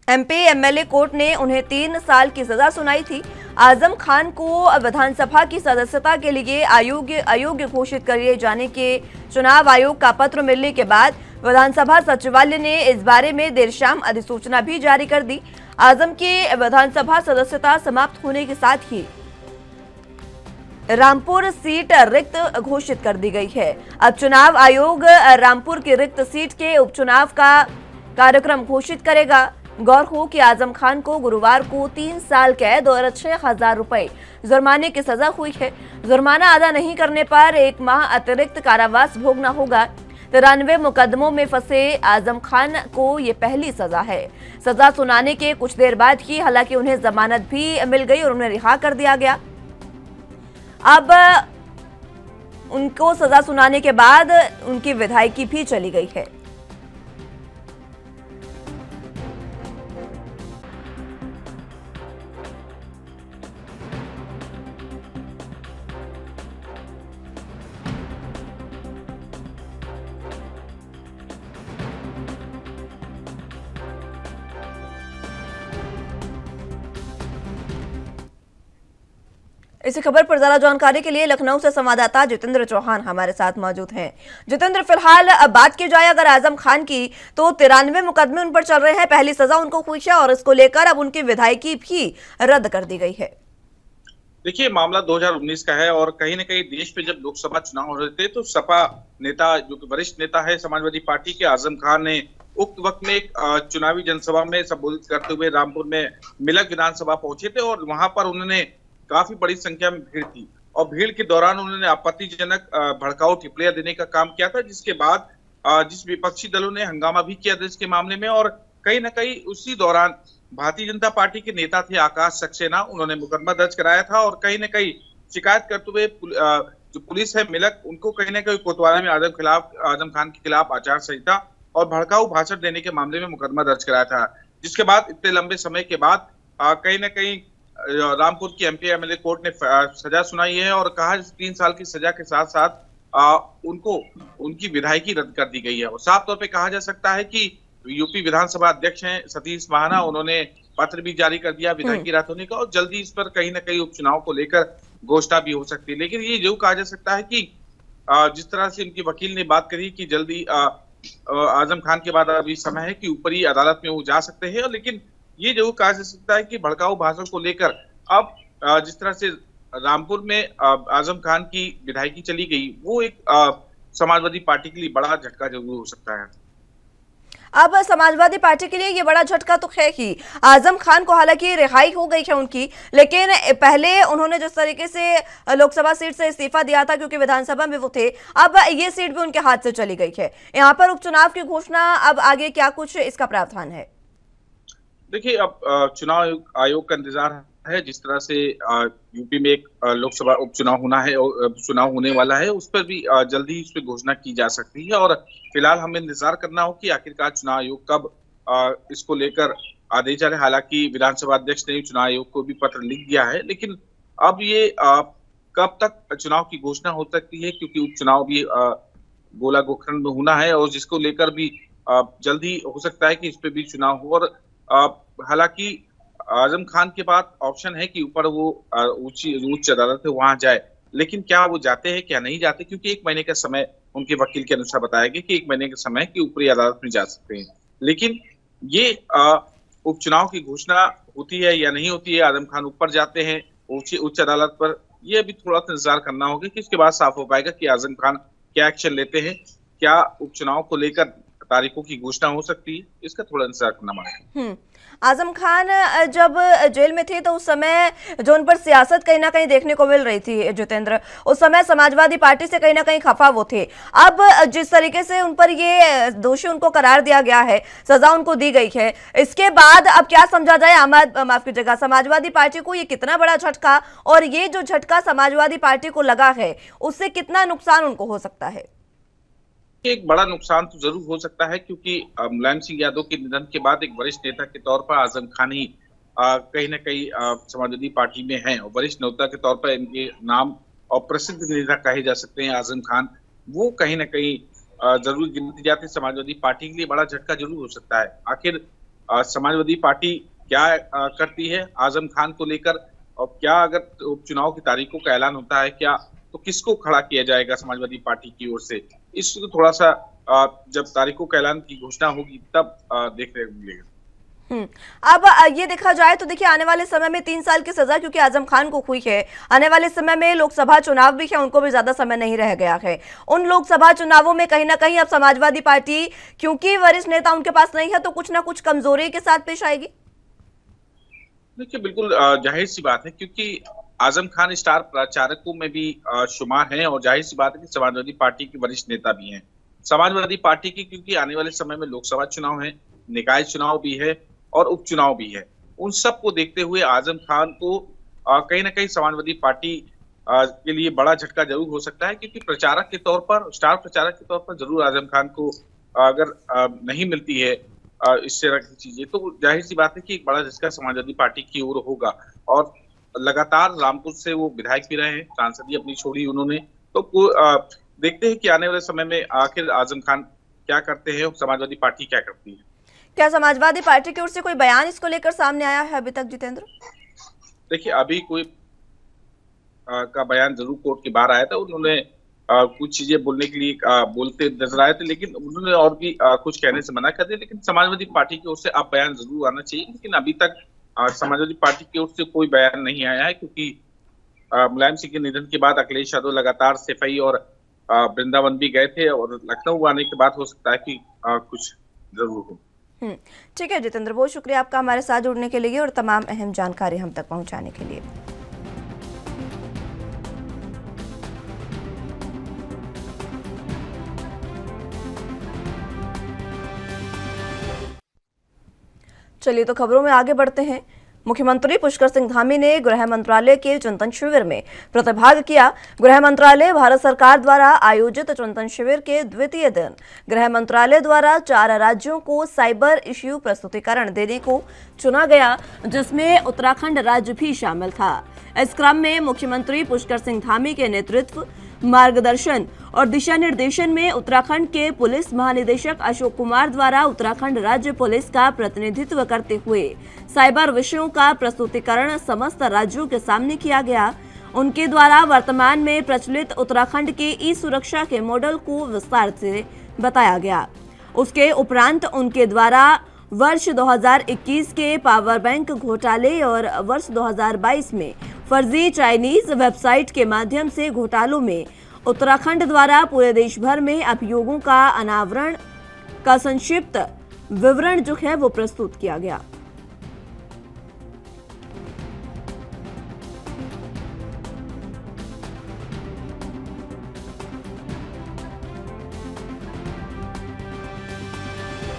एमपी एमएलए कोर्ट ने उन्हें 3 साल की सजा सुनाई थी। आजम खान को विधानसभा की सदस्यता के लिए अयोग्य घोषित किए जाने के चुनाव आयोग का पत्र मिलने के बाद विधानसभा सचिवालय ने इस बारे में देर शाम अधिसूचना भी जारी कर दी। आजम की विधानसभा सदस्यता समाप्त होने के साथ ही रामपुर सीट रिक्त घोषित कर दी गई है। अब चुनाव आयोग रामपुर की रिक्त सीट के उपचुनाव का कार्यक्रम घोषित करेगा। गौर हो कि आजम खान को गुरुवार को 3 साल कैद और 6,000 रुपए जुर्माने की सजा हुई है। जुर्माना अदा नहीं करने पर 1 माह अतिरिक्त कारावास भोगना होगा। 93 मुकदमों में फंसे आजम खान को ये पहली सजा है। सजा सुनाने के कुछ देर बाद ही हालांकि उन्हें जमानत भी मिल गई और उन्हें रिहा कर दिया गया। अब उनको सजा सुनाने के बाद उनकी विधायकी भी चली गई है। इसी खबर पर ज्यादा जानकारी के लिए लखनऊ से संवाददाता जितेंद्र चौहान हमारे साथ मौजूद हैं। जितेंद्र, फिलहाल अब बात की जाए अगर आजम खान की, तो 93 मुकदमे उन पर चल रहे हैं, पहली सजा उनको हुई है और इसको लेकर अब उनकी विधायकी भी रद्द कर दी गई है। देखिए, मामला 2019 का है और कहीं न कहीं देश में जब लोकसभा चुनाव हो रहे थे तो सपा नेता, जो कि वरिष्ठ नेता है समाजवादी पार्टी के, आजम खान ने उक्त वक्त में एक चुनावी जनसभा में संबोधित करते हुए रामपुर में मिलक विधानसभा पहुंचे थे और वहां पर उन्होंने काफी बड़ी संख्या में भीड़ थी और भीड़ के दौरान उन्होंने आपत्तिजनक भड़काऊ टिप्पणियां देने का काम किया था, जिसके बाद जिस विपक्षी दलों ने हंगामा भी किया था इसके मामले में। और कहीं ना कहीं उसी दौरान भारतीय जनता पार्टी के नेता थे आकाश सक्सेना, उन्होंने मुकदमा दर्ज कराया था और कहीं ना कहीं शिकायत करते हुए जो पुलिस है मिलक, उनको कहीं ना कहीं कोतवाली में आजम खान के खिलाफ आचार संहिता और भड़काऊ भाषण देने के मामले में मुकदमा दर्ज कराया था। जिसके बाद इतने लंबे समय के बाद कहीं ना कहीं रामपुर की एमपी एमएलए कोर्ट ने सजा सुनाई है और कहा 3 साल की सजा के साथ साथ उनको उनकी विधायकी रद्द कर दी गई है। और साफ तौर पे कहा जा सकता है कि यूपी विधानसभा अध्यक्ष हैं सतीश महाना, उन्होंने पत्र भी जारी कर दिया विधायकी रद्द होने का और जल्दी इस पर कहीं ना कहीं उपचुनाव को लेकर घोषणा भी हो सकती है। लेकिन ये जो कहा जा सकता है कि जिस तरह से उनके वकील ने बात करी कि जल्दी आजम खान के बाद अभी समय है कि ऊपरी अदालत में वो जा सकते हैं, लेकिन ये जरूर कहा जा सकता है कि भड़काऊ भाषण को लेकर अब जिस तरह से रामपुर में आजम खान की विधायकी चली गई, वो एक समाजवादी पार्टी के लिए बड़ा झटका जरूर हो सकता है। अब समाजवादी पार्टी के लिए ये बड़ा झटका तो है ही। आजम खान को हालांकि रिहाई हो गई है उनकी, लेकिन पहले उन्होंने जिस तरीके से लोकसभा सीट से इस्तीफा दिया था क्योंकि विधानसभा में वो थे, अब ये सीट भी उनके हाथ से चली गई है। यहाँ पर उपचुनाव की घोषणा, अब आगे क्या कुछ इसका प्रावधान है? देखिए, अब चुनाव आयोग का इंतजार है। जिस तरह से यूपी में एक लोकसभा उपचुनाव होना है और चुनाव होने वाला है, उस पर भी जल्दी ही उस पर घोषणा की जा सकती है और फिलहाल हमें इंतजार करना हो कि आखिरकार चुनाव आयोग कब इसको लेकर आदेश जारी। हालांकि विधानसभा अध्यक्ष ने चुनाव आयोग को भी पत्र लिख दिया है, लेकिन अब ये कब तक चुनाव की घोषणा हो सकती है, क्योंकि उपचुनाव भी गोला गोखरण में होना है और जिसको लेकर भी जल्दी हो सकता है कि इस पे भी चुनाव हो। और हालांकि आजम खान के बाद ऑप्शन है कि ऊपर वो उच्च अदालत है वहां जाए, लेकिन क्या वो जाते हैं क्या नहीं जाते, क्योंकि 1 महीने का समय उनके वकील के अनुसार बताया गया कि 1 महीने का समय कि ऊपरी अदालत में जा सकते हैं। लेकिन ये उपचुनाव की घोषणा होती है या नहीं होती है, आजम खान ऊपर जाते हैं उच्च अदालत पर, ये अभी थोड़ा सा इंतजार करना होगा कि इसके बाद साफ हो पाएगा कि आजम खान क्या एक्शन लेते हैं, क्या उपचुनाव को लेकर तारीखों की घोषणा हो सकती है, इसका थोड़ा इंतजार करना पड़ेगा। आजम खान जब जेल में थे तो उस समय जो उन पर सियासत कहीं ना कहीं देखने को मिल रही थी जितेंद्र, उस समय समाजवादी पार्टी से कहीं ना कहीं खफा वो थे। अब जिस तरीके से उन पर ये दोषी उनको करार दिया गया है, सजा उनको दी गई है, इसके बाद अब क्या समझा जाए माफ कीजिएगा समाजवादी पार्टी को ये कितना बड़ा झटका, और ये जो झटका समाजवादी पार्टी को लगा है उससे कितना नुकसान उनको हो सकता है? एक बड़ा नुकसान तो जरूर हो सकता है, क्योंकि मुलायम सिंह यादव के निधन के बाद एक वरिष्ठ नेता के तौर पर आजम खान ही कहीं न कहीं समाजवादी पार्टी में हैं और वरिष्ठ नेता के तौर पर इनके नाम और प्रसिद्ध नेता कहे जा सकते हैं आजम खान, वो कहीं न कहीं जरूर गिनती जाती है। समाजवादी पार्टी के लिए बड़ा झटका जरूर हो सकता है। आखिर समाजवादी पार्टी क्या करती है आजम खान को लेकर, और क्या अगर उपचुनाव की तारीखों का ऐलान होता है क्या, तो किसको खड़ा किया जाएगा समाजवादी पार्टी की ओर से, इसको थोड़ा सा जब तारीखों का ऐलान की घोषणा होगी तब देखने को मिलेगा। अब ये देखा जाए तो देखिए आने वाले समय में 3 साल की सजा क्योंकि आजम खान को हुई है, आने वाले समय में लोकसभा चुनाव भी है, उनको भी ज्यादा समय नहीं रह गया है। उन लोकसभा चुनावों में कहीं ना कहीं अब समाजवादी पार्टी क्योंकि वरिष्ठ नेता उनके पास नहीं है तो कुछ ना कुछ कमजोरी के साथ पेश आएगी। देखिए, बिल्कुल जाहिर सी बात है, क्योंकि आजम खान स्टार प्रचारकों में भी शुमार हैं और जाहिर सी बात है कि समाजवादी पार्टी के वरिष्ठ नेता भी हैं। समाजवादी पार्टी की क्योंकि आने वाले समय में लोकसभा चुनाव है, निकाय चुनाव भी है और उपचुनाव भी है, उन सब को देखते हुए आजम खान को कहीं ना कहीं समाजवादी पार्टी के लिए बड़ा झटका जरूर हो सकता है, क्योंकि प्रचारक के तौर पर, स्टार प्रचारक के तौर पर जरूर आजम खान को अगर नहीं मिलती है इस तरह की चीजें, तो जाहिर सी बात है कि एक बड़ा झटका समाजवादी पार्टी की ओर होगा। और लगातार रामपुर से वो विधायक भी रहे हैं, सांसद ही अपनी छोड़ी उन्होंने, तो देखते हैं कि आने वाले समय में आखिर आजम खान क्या करते हैं और समाजवादी पार्टी क्या करती है। क्या समाजवादी पार्टी की ओर से कोई बयान इसको लेकर सामने आया है अभी तक जितेंद्र? देखिए, अभी कोई का बयान जरूर कोर्ट के बाहर आया था, उन्होंने कुछ चीजें बोलने के लिए बोलते नजर आए थे, लेकिन उन्होंने और भी कुछ कहने से मना कर दिया। लेकिन समाजवादी पार्टी की ओर से अब बयान जरूर आना चाहिए, लेकिन अभी तक समाजवादी पार्टी की ओर से कोई बयान नहीं आया है, क्योंकि मुलायम सिंह के निधन के बाद अखिलेश यादव लगातार सफाई और वृंदावन भी गए थे और लखनऊ आने के बाद हो सकता है कि कुछ जरूर हो। ठीक है जितेंद्र, बहुत शुक्रिया आपका हमारे साथ जुड़ने के लिए और तमाम अहम जानकारी हम तक पहुंचाने के लिए। चलिए तो खबरों में आगे बढ़ते हैं। मुख्यमंत्री पुष्कर सिंह धामी ने गृह मंत्रालय के चिंतन शिविर में प्रतिभाग किया। गृह मंत्रालय भारत सरकार द्वारा आयोजित चिंतन शिविर के द्वितीय दिन गृह मंत्रालय द्वारा 4 राज्यों को साइबर इश्यू प्रस्तुतिकरण देने को चुना गया, जिसमें उत्तराखंड राज्य भी शामिल था। इस क्रम में मुख्यमंत्री पुष्कर सिंह धामी के नेतृत्व, मार्गदर्शन और दिशा निर्देशन में उत्तराखंड के पुलिस महानिदेशक अशोक कुमार द्वारा उत्तराखंड राज्य पुलिस का प्रतिनिधित्व करते हुए साइबर विषयों का प्रस्तुतिकरण समस्त राज्यों के सामने किया गया। उनके द्वारा वर्तमान में प्रचलित उत्तराखंड के ई सुरक्षा के मॉडल को विस्तार से बताया गया। उसके उपरांत उनके द्वारा वर्ष 2021 के पावर बैंक घोटाले और वर्ष 2022 में फर्जी चाइनीज वेबसाइट के माध्यम से घोटालों में उत्तराखंड द्वारा पूरे देश भर में अभियोगों का अनावरण का संक्षिप्त विवरण जो है वो प्रस्तुत किया गया।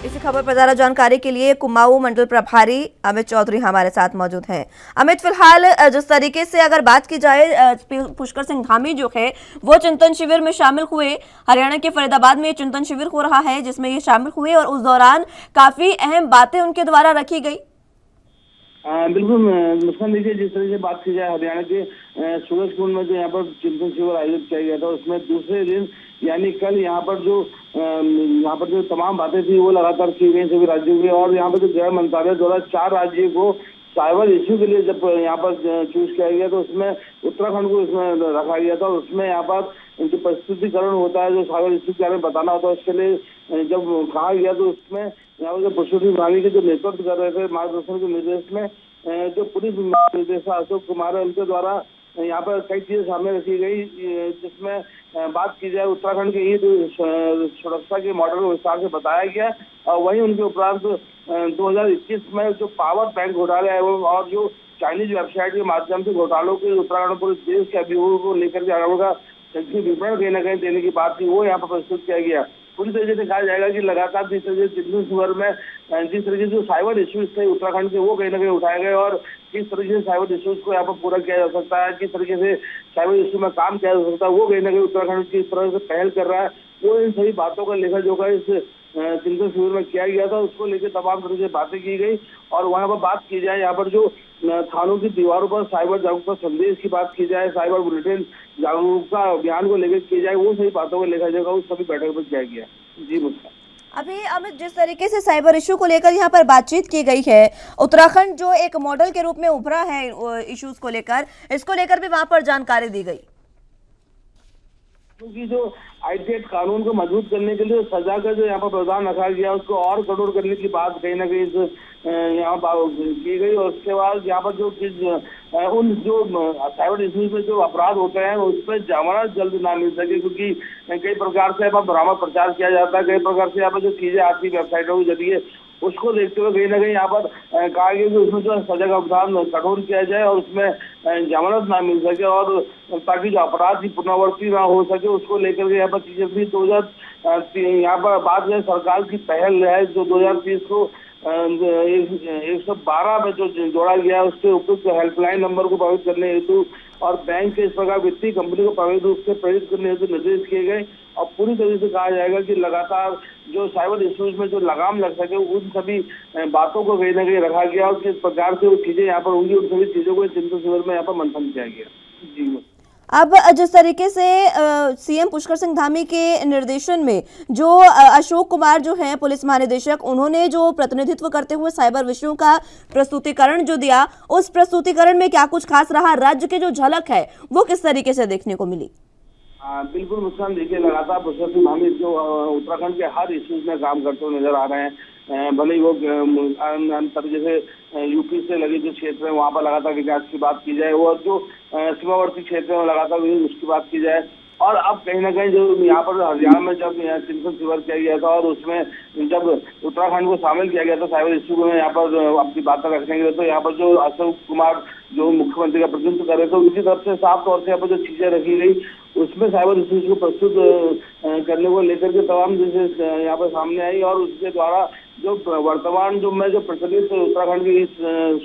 इसी खबर पर ज्यादा जानकारी के लिए कुमाऊं मंडल प्रभारी अमित चौधरी हमारे साथ मौजूद हैं। अमित, फिलहाल जिस तरीके से अगर बात की जाए, पुष्कर सिंह धामी जो है वो चिंतन शिविर में शामिल हुए। हरियाणा के फरीदाबाद में चिंतन शिविर हो रहा है जिसमें ये शामिल हुए और उस दौरान काफी अहम बातें उनके द्वारा रखी गई। बिल्कुल मुस्कान, देखिए जिस तरह से बात की जाए हरियाणा के सूरजकुंड में जो यहाँ पर चिंतन शिविर आयोजित किया गया था, उसमें दूसरे दिन यानी कल यहाँ पर जो तमाम बातें थी वो लगातार की गई सभी राज्यों की। और यहाँ पर जो गृह मंत्रालय द्वारा 4 राज्यों को साइबर इश्यू के लिए जब यहाँ पर चूज किया गया तो उसमें उत्तराखंड को इसमें रखा गया था। उसमें यहाँ पर जो प्रस्तुतिकरण होता है, जो साइबर इश्यू के बारे में बताना होता है, उसके लिए जब कहा गया तो उसमें यहाँ पर जो पुष्कर सिंह धामी के जो नेतृत्व कर रहे थे मार्गदर्शन के निर्देश में जो पुलिस निर्देशक अशोक कुमार है, उनके द्वारा यहाँ पर कई चीजें सामने रखी गई, जिसमें बात की जाए उत्तराखंड के ईद सुरक्षा के मॉडल को विस्तार से बताया गया। और वहीं उनके उपरांत 2021 में जो पावर बैंक घोटाले है और जो चाइनीज वेबसाइट के माध्यम से घोटालों के उत्तराखंड पूरे देश के अभियोगों को लेकर के आरोप का विवरण कहीं न कहीं देने की बात थी, वो यहाँ पर प्रस्तुत किया गया। पूरी तरीके से कहा जाएगा कि लगातार जिस तरीके से चिंतन शिविर में जिस तरीके से साइबर इश्यूज थे उत्तराखंड के वो कहीं ना कहीं उठाए गए और किस तरीके से साइबर इश्यूज को यहाँ पर पूरा किया जा सकता है, किस तरीके से साइबर इश्यू में काम किया जा सकता है, वो कहीं ना कहीं उत्तराखंड किस तरह से पहल कर रहा है, वो इन सभी बातों का लेखा जोखा इस चिंतन शिविर में किया गया था। उसको लेकर तमाम तरह से बातें की गई। और वहाँ पर बात की जाए, यहाँ पर जो थानों की दीवारों पर साइबर जागरूकता संदेश की बात की जाए, साइबर बुलेटिन जागरूकता अभियान को लेकर की जाए, वो सभी बातों को लेखा जोखा उस सभी बैठक पर किया गया। जी मुस्कान। अभी अमित, जिस तरीके से साइबर इशू को लेकर यहाँ पर बातचीत की गई है, उत्तराखंड जो एक मॉडल के रूप में उभरा है इश्यूज को लेकर, इसको लेकर भी वहां पर जानकारी दी गई। क्योंकि जो आईटी एक्ट कानून को मजबूत करने के लिए सजा का जो यहाँ पर प्रावधान रखा गया उसको और कठोर करने की बात कहीं ना कहीं यहाँ की गई। और उसके बाद यहाँ पर जो उन जो साइबर इश्यूज में जो अपराध होते हैं उस पर जमानत जल्द ना मिल सके, क्योंकि कई प्रकार से यहाँ पर भ्रामक प्रचार किया जाता है, कई प्रकार से यहाँ पर जो चीजें आती है वेबसाइटों के जरिए, उसको देखते हुए कहीं ना कहीं यहाँ पर कहा गया कि उसमें जो सजा का प्रावधान कठोर किया जाए और उसमें जमानत ना मिल सके और ताकि जो अपराध की पुनरावृत्ति ना हो सके, उसको लेकर के यहाँ पर चीजें भी 2000 यहाँ पर बात है सरकार की पहल है जो 2030 को 112 में जो जोड़ा गया है उसके उपयुक्त हेल्पलाइन नंबर को प्रभावित करने हेतु और बैंक के इस प्रकार वित्तीय कंपनी को प्रभावित रूप से प्रेरित करने हेतु निर्देश किए गए। और पूरी तरीके से कहा जाएगा कि लगातार जो साइबर इश्यूज में जो लगाम लग सके उन सभी बातों को कहीं ना कहीं रखा गया और किस प्रकार से वो चीजें यहाँ पर होंगी, उन सभी चीजों को चिंतन शिविर में यहाँ पर मंथन किया गया। जी अब जिस तरीके से सीएम पुष्कर सिंह धामी के निर्देशन में जो अशोक कुमार जो हैं पुलिस महानिदेशक, उन्होंने जो प्रतिनिधित्व करते हुए साइबर विषयों का प्रस्तुतिकरण जो दिया, उस प्रस्तुतिकरण में क्या कुछ खास रहा? राज्य के जो झलक है वो किस तरीके से देखने को मिली? बिल्कुल मुस्कान, देखिए लगातार पुष्कर सिंह धामी जो उत्तराखंड के हर इश्यूज में काम करते हुए नजर आ रहे हैं। भले ही वो तरीके से यूपी से लगे जो क्षेत्र है वहाँ पर लगातार विकास की बात की जाए और जो सीमावर्ती क्षेत्र में लगातार उसकी बात की जाए। और अब कहीं ना कहीं जो यहाँ पर हरियाणा में जब चिंतन शिविर किया गया था और उसमें जब उत्तराखंड को शामिल किया गया था साइबर इश्यू में यहाँ पर अपनी बातें रखने के लिए, तो यहाँ पर जो अशोक कुमार जो मुख्यमंत्री का प्रतिनिधित्व कर रहे थे उनकी तरफ से साफ तौर से यहाँ पर जो चीजें रखी गई उसमें साइबर इश्यूज को प्रस्तुत करने को लेकर के तमाम चीजें यहाँ पर सामने आई। और उसके द्वारा जो वर्तमान जो प्रचलित उत्तराखंड की इस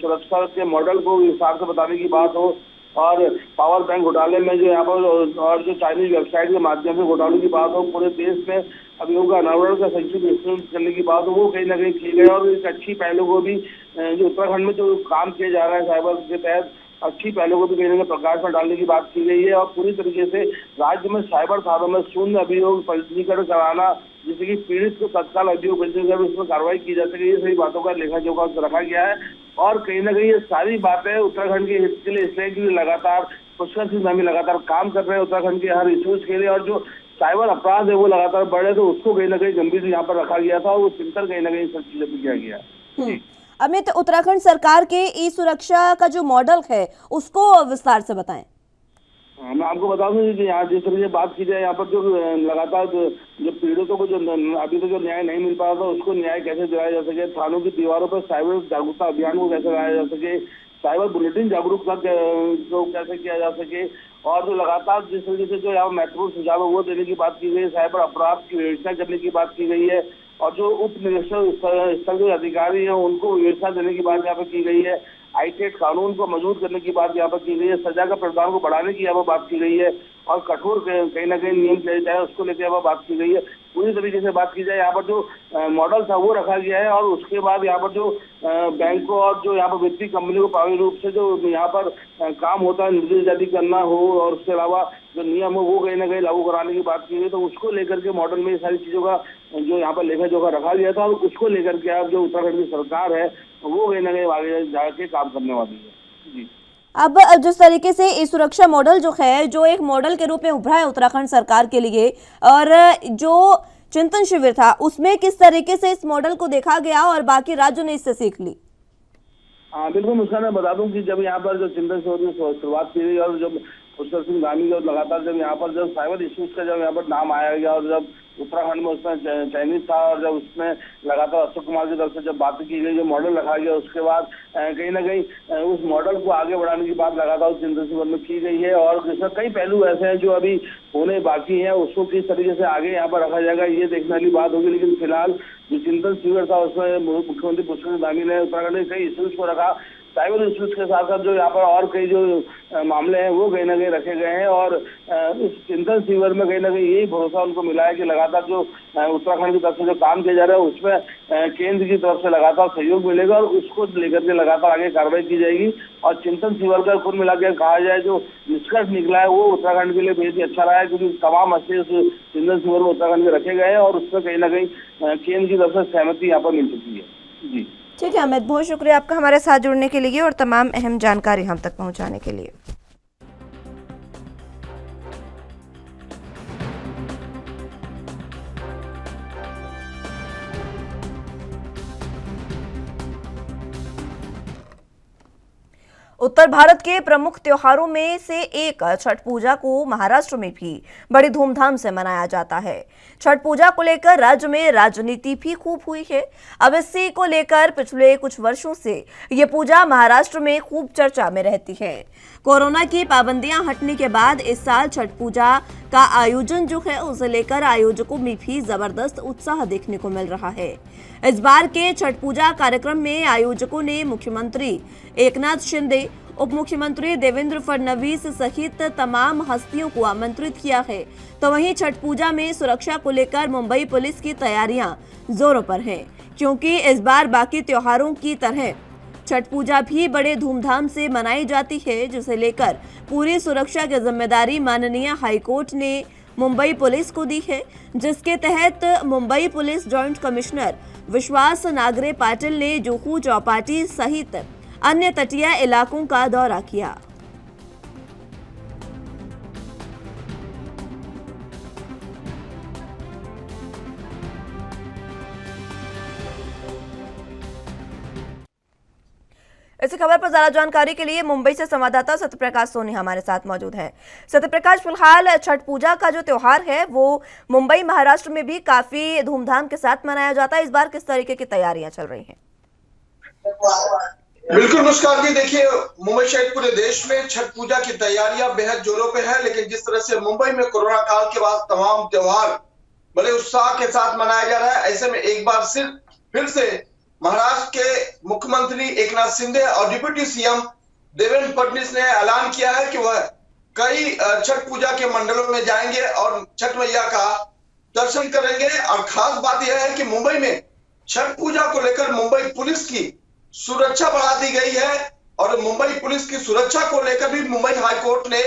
सुरक्षा के मॉडल को विस्तार से बताने की बात हो और पावर बैंक घोटाले में जो यहाँ पर और जो चाइनीज वेबसाइट के माध्यम से घोटालों की बात हो, पूरे देश में अभियोगों का अनावरण का संक्षिप्त विश्लेषण करने की बात हो, वो कहीं ना कहीं की गई। और एक अच्छी पहलों को भी जो उत्तराखंड में जो काम किया जा रहा है साइबर के तहत अच्छी पहलों को भी कहीं ना कहीं प्रकाश में डालने की बात की गई है। और पूरी तरीके से राज्य में साइबर थानों में शून्य अभियोग पंजीकरण कराना, जिससे कि पीड़ित को तत्काल अभियोग पंजीकरण कर उसमें कार्रवाई की जा सके, ये सभी बातों का लेखा जोखा रखा गया है। और कहीं ना कहीं ये सारी बातें उत्तराखंड के हित के लिए इसलिए कि लगातार पुष्कर सिंह धामी लगातार काम कर रहे हैं उत्तराखंड के हर इश्यूज के लिए, और जो साइबर अपराध है वो लगातार बढ़े, तो उसको कहीं ना कहीं गंभीर यहाँ पर रखा गया था और वो चिंतन कहीं ना कहीं सब चीजों पर किया गया। अमित, उत्तराखंड सरकार के ई सुरक्षा का जो मॉडल है उसको विस्तार से बताएं। मैं आपको बता दूं कि यहाँ जिस तरह से बात की जाए, यहाँ पर जो लगातार जो पीड़ितों को जो अभी तक जो न्याय नहीं मिल पा रहा था उसको न्याय कैसे दिलाया जा सके, थानों की दीवारों पर साइबर जागरूकता अभियान को कैसे लाया जा सके, साइबर बुलेटिन जागरूकता को कैसे किया जा सके, और जो लगातार जिस तरीके से जो यहाँ महत्वपूर्ण सुझाव है वो देने की बात की गई है, साइबर अपराध की विवेचना करने की बात की गई है, और जो उप निरीक्षक स्तर के अधिकारी हैं उनको विवेचना देने की बात यहाँ पर की गई है, आईटेट कानून को मजबूत करने की बात यहाँ पर की गई है, सजा का प्रावधान को बढ़ाने की यहाँ पर बात की गई है, और कठोर कहीं ना कहीं नियम किया जाए उसको लेकर यहाँ पर बात की गई है। पूरी तरीके से बात की जाए, यहाँ पर जो मॉडल था वो रखा गया है, और उसके बाद यहाँ पर जो बैंकों और जो यहाँ पर वित्तीय कंपनी को प्रभावी रूप से जो यहाँ पर काम होता है निर्देश जारी करना हो, और उसके अलावा जो नियम है वो कहीं ना कहीं लागू कराने की बात की गई, तो उसको लेकर के मॉडल में ये सारी चीजों का जो यहाँ पर लेखा जोखा रखा गया था, और उसको लेकर के अब जो उत्तराखंड की सरकार है वो कहीं ना कहीं आगे जाके काम करने वाली है। जी। अब जिस तरीके से ई सुरक्षा मॉडल जो है, जो एक मॉडल के रूप में उभरा है उत्तराखंड सरकार के लिए, और जो चिंतन शिविर था उसमें किस तरीके से इस मॉडल को देखा गया और बाकी राज्यों ने इससे सीख ली? हाँ बिल्कुल मुस्कान, मैं बता दूं कि जब यहाँ पर जो चिंतन शिविर की शुरुआत की गई और जब पुष्कर सिंह धामी का लगातार जब यहाँ पर जब साइबर इश्यूज का जब यहाँ पर नाम आया गया, और जब उत्तराखंड में उसमें चयनित था, और जब उसमें लगातार अशोक कुमार की तरफ से जब बात की गई, जो मॉडल रखा गया, उसके बाद कहीं ना कहीं उस मॉडल को आगे बढ़ाने की बात लगातार उस चिंतन शिविर में की गई है, और इसमें कई पहलू ऐसे हैं जो अभी होने बाकी हैं, उसको किस तरीके से आगे यहाँ पर रखा जाएगा ये देखने वाली बात होगी। लेकिन फिलहाल जो चिंतन शिविर था उसमें मुख्यमंत्री पुष्कर सिंह धामी ने उत्तराखंड के कई इश्यूज को रखा, साइबर इश्यूज के साथ साथ जो यहाँ पर और कई जो मामले हैं वो कहीं ना कहीं रखे गए हैं, और इस चिंतन शिविर में कहीं ना कहीं यही भरोसा उनको मिला है कि लगातार जो उत्तराखंड की तरफ से जो काम किया जा रहा है उसमें केंद्र की तरफ से लगातार सहयोग मिलेगा, और उसको लेकर के लगातार आगे कार्रवाई की जाएगी। और चिंतन शिविर का कुल मिलाकर कहा जाए जो निष्कर्ष निकला है वो उत्तराखंड के लिए बेहद ही अच्छा रहा है, क्योंकि तमाम मसले उस चिंतन शिविर में उत्तराखंड के रखे गए हैं, और उसमें कहीं ना कहीं केंद्र की तरफ से सहमति यहाँ पर मिल चुकी है। जी ठीक है अमित, बहुत शुक्रिया आपका हमारे साथ जुड़ने के लिए और तमाम अहम जानकारी हम तक पहुंचाने के लिए। उत्तर भारत के प्रमुख त्योहारों में से एक छठ पूजा को महाराष्ट्र में भी बड़ी धूमधाम से मनाया जाता है। छठ पूजा को लेकर राज्य में राजनीति भी खूब हुई है। अब इसी को लेकर पिछले कुछ वर्षों से ये पूजा महाराष्ट्र में खूब चर्चा में रहती है। कोरोना की पाबंदियां हटने के बाद इस साल छठ पूजा का आयोजन जो है उसे लेकर आयोजकों में भी जबरदस्त उत्साह देखने को मिल रहा है। इस बार के छठ पूजा कार्यक्रम में आयोजकों ने मुख्यमंत्री एकनाथ शिंदे, उप मुख्यमंत्री देवेंद्र फडणवीस सहित तमाम हस्तियों को आमंत्रित किया है। तो वहीं छठ पूजा में सुरक्षा को लेकर मुंबई पुलिस की तैयारियां जोरों पर हैं, क्योंकि इस बार बाकी त्योहारों की तरह छठ पूजा भी बड़े धूमधाम से मनाई जाती है, जिसे लेकर पूरी सुरक्षा की जिम्मेदारी माननीय हाईकोर्ट ने मुंबई पुलिस को दी है, जिसके तहत मुंबई पुलिस जॉइंट कमिश्नर विश्वास नागरे पाटिल ने जुहू चौपाटी सहित अन्य तटीय इलाकों का दौरा किया। इसी खबर पर ज्यादा जानकारी के लिए मुंबई से संवाददाता सत्यप्रकाश सोनी हमारे साथ मौजूद हैं। सत्यप्रकाश, फिलहाल छठ पूजा का जो त्योहार है वो मुंबई महाराष्ट्र में भी काफी धूमधाम के साथ मनाया जाता है। इस बार किस तरीके की तैयारियां चल रही हैं? बिल्कुल मुस्कान जी, देखिए मुंबई सहित पूरे देश में छठ पूजा की तैयारियां बेहद जोरों पे है, लेकिन जिस तरह से मुंबई में कोरोना काल के बाद तमाम त्योहार बड़े उत्साह के साथ मनाया जा रहा है, ऐसे में एक बार फिर से महाराष्ट्र के मुख्यमंत्री एकनाथ शिंदे और डिप्टी सीएम देवेंद्र फडणवीस ने ऐलान किया है कि वह कई छठ पूजा के मंडलों में जाएंगे और छठ मैया का दर्शन करेंगे। और खास बात यह है कि मुंबई में छठ पूजा को लेकर मुंबई पुलिस की सुरक्षा बढ़ा दी गई है, और मुंबई पुलिस की सुरक्षा को लेकर भी मुंबई हाईकोर्ट ने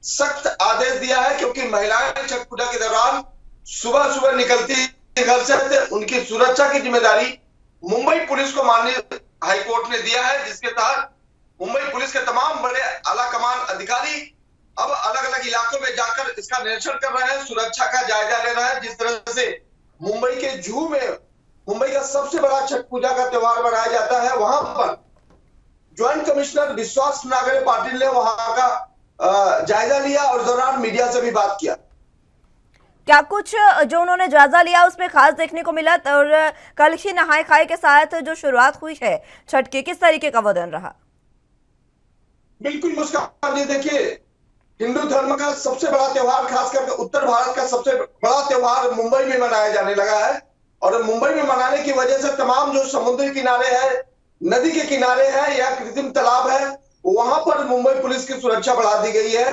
सख्त आदेश दिया है, क्योंकि महिलाएं छठ पूजा के दौरान सुबह सुबह निकलती घर से, उनकी सुरक्षा की जिम्मेदारी मुंबई पुलिस को माननीय हाईकोर्ट ने दिया है, जिसके तहत मुंबई पुलिस के तमाम बड़े आला कमान अधिकारी अब अलग अलग इलाकों में जाकर इसका निरीक्षण कर रहे हैं, सुरक्षा का जायजा ले रहे हैं। जिस तरह से मुंबई के जूहू में मुंबई का सबसे बड़ा छठ पूजा का त्योहार मनाया जाता है, वहां पर ज्वाइंट कमिश्नर विश्वास नागरे पाटिल ने वहां का जायजा लिया और इस दौरान मीडिया से भी बात किया। क्या कुछ जो उन्होंने जायजा लिया उसमें खास देखने को मिला? और कल ही नहाए खाए के साथ जो शुरुआत हुई है छठ की, किस तरीके का वो दिन रहा? बिल्कुल मुस्कान जी, देखिए हिंदू धर्म का सबसे बड़ा त्योहार, खास करके उत्तर भारत का सबसे बड़ा त्योहार मुंबई में मनाया जाने लगा है। और मुंबई में मनाने की वजह से तमाम जो समुद्री किनारे हैं, नदी के किनारे हैं या कृत्रिम तालाब है, वहां पर मुंबई पुलिस की सुरक्षा बढ़ा दी गई है।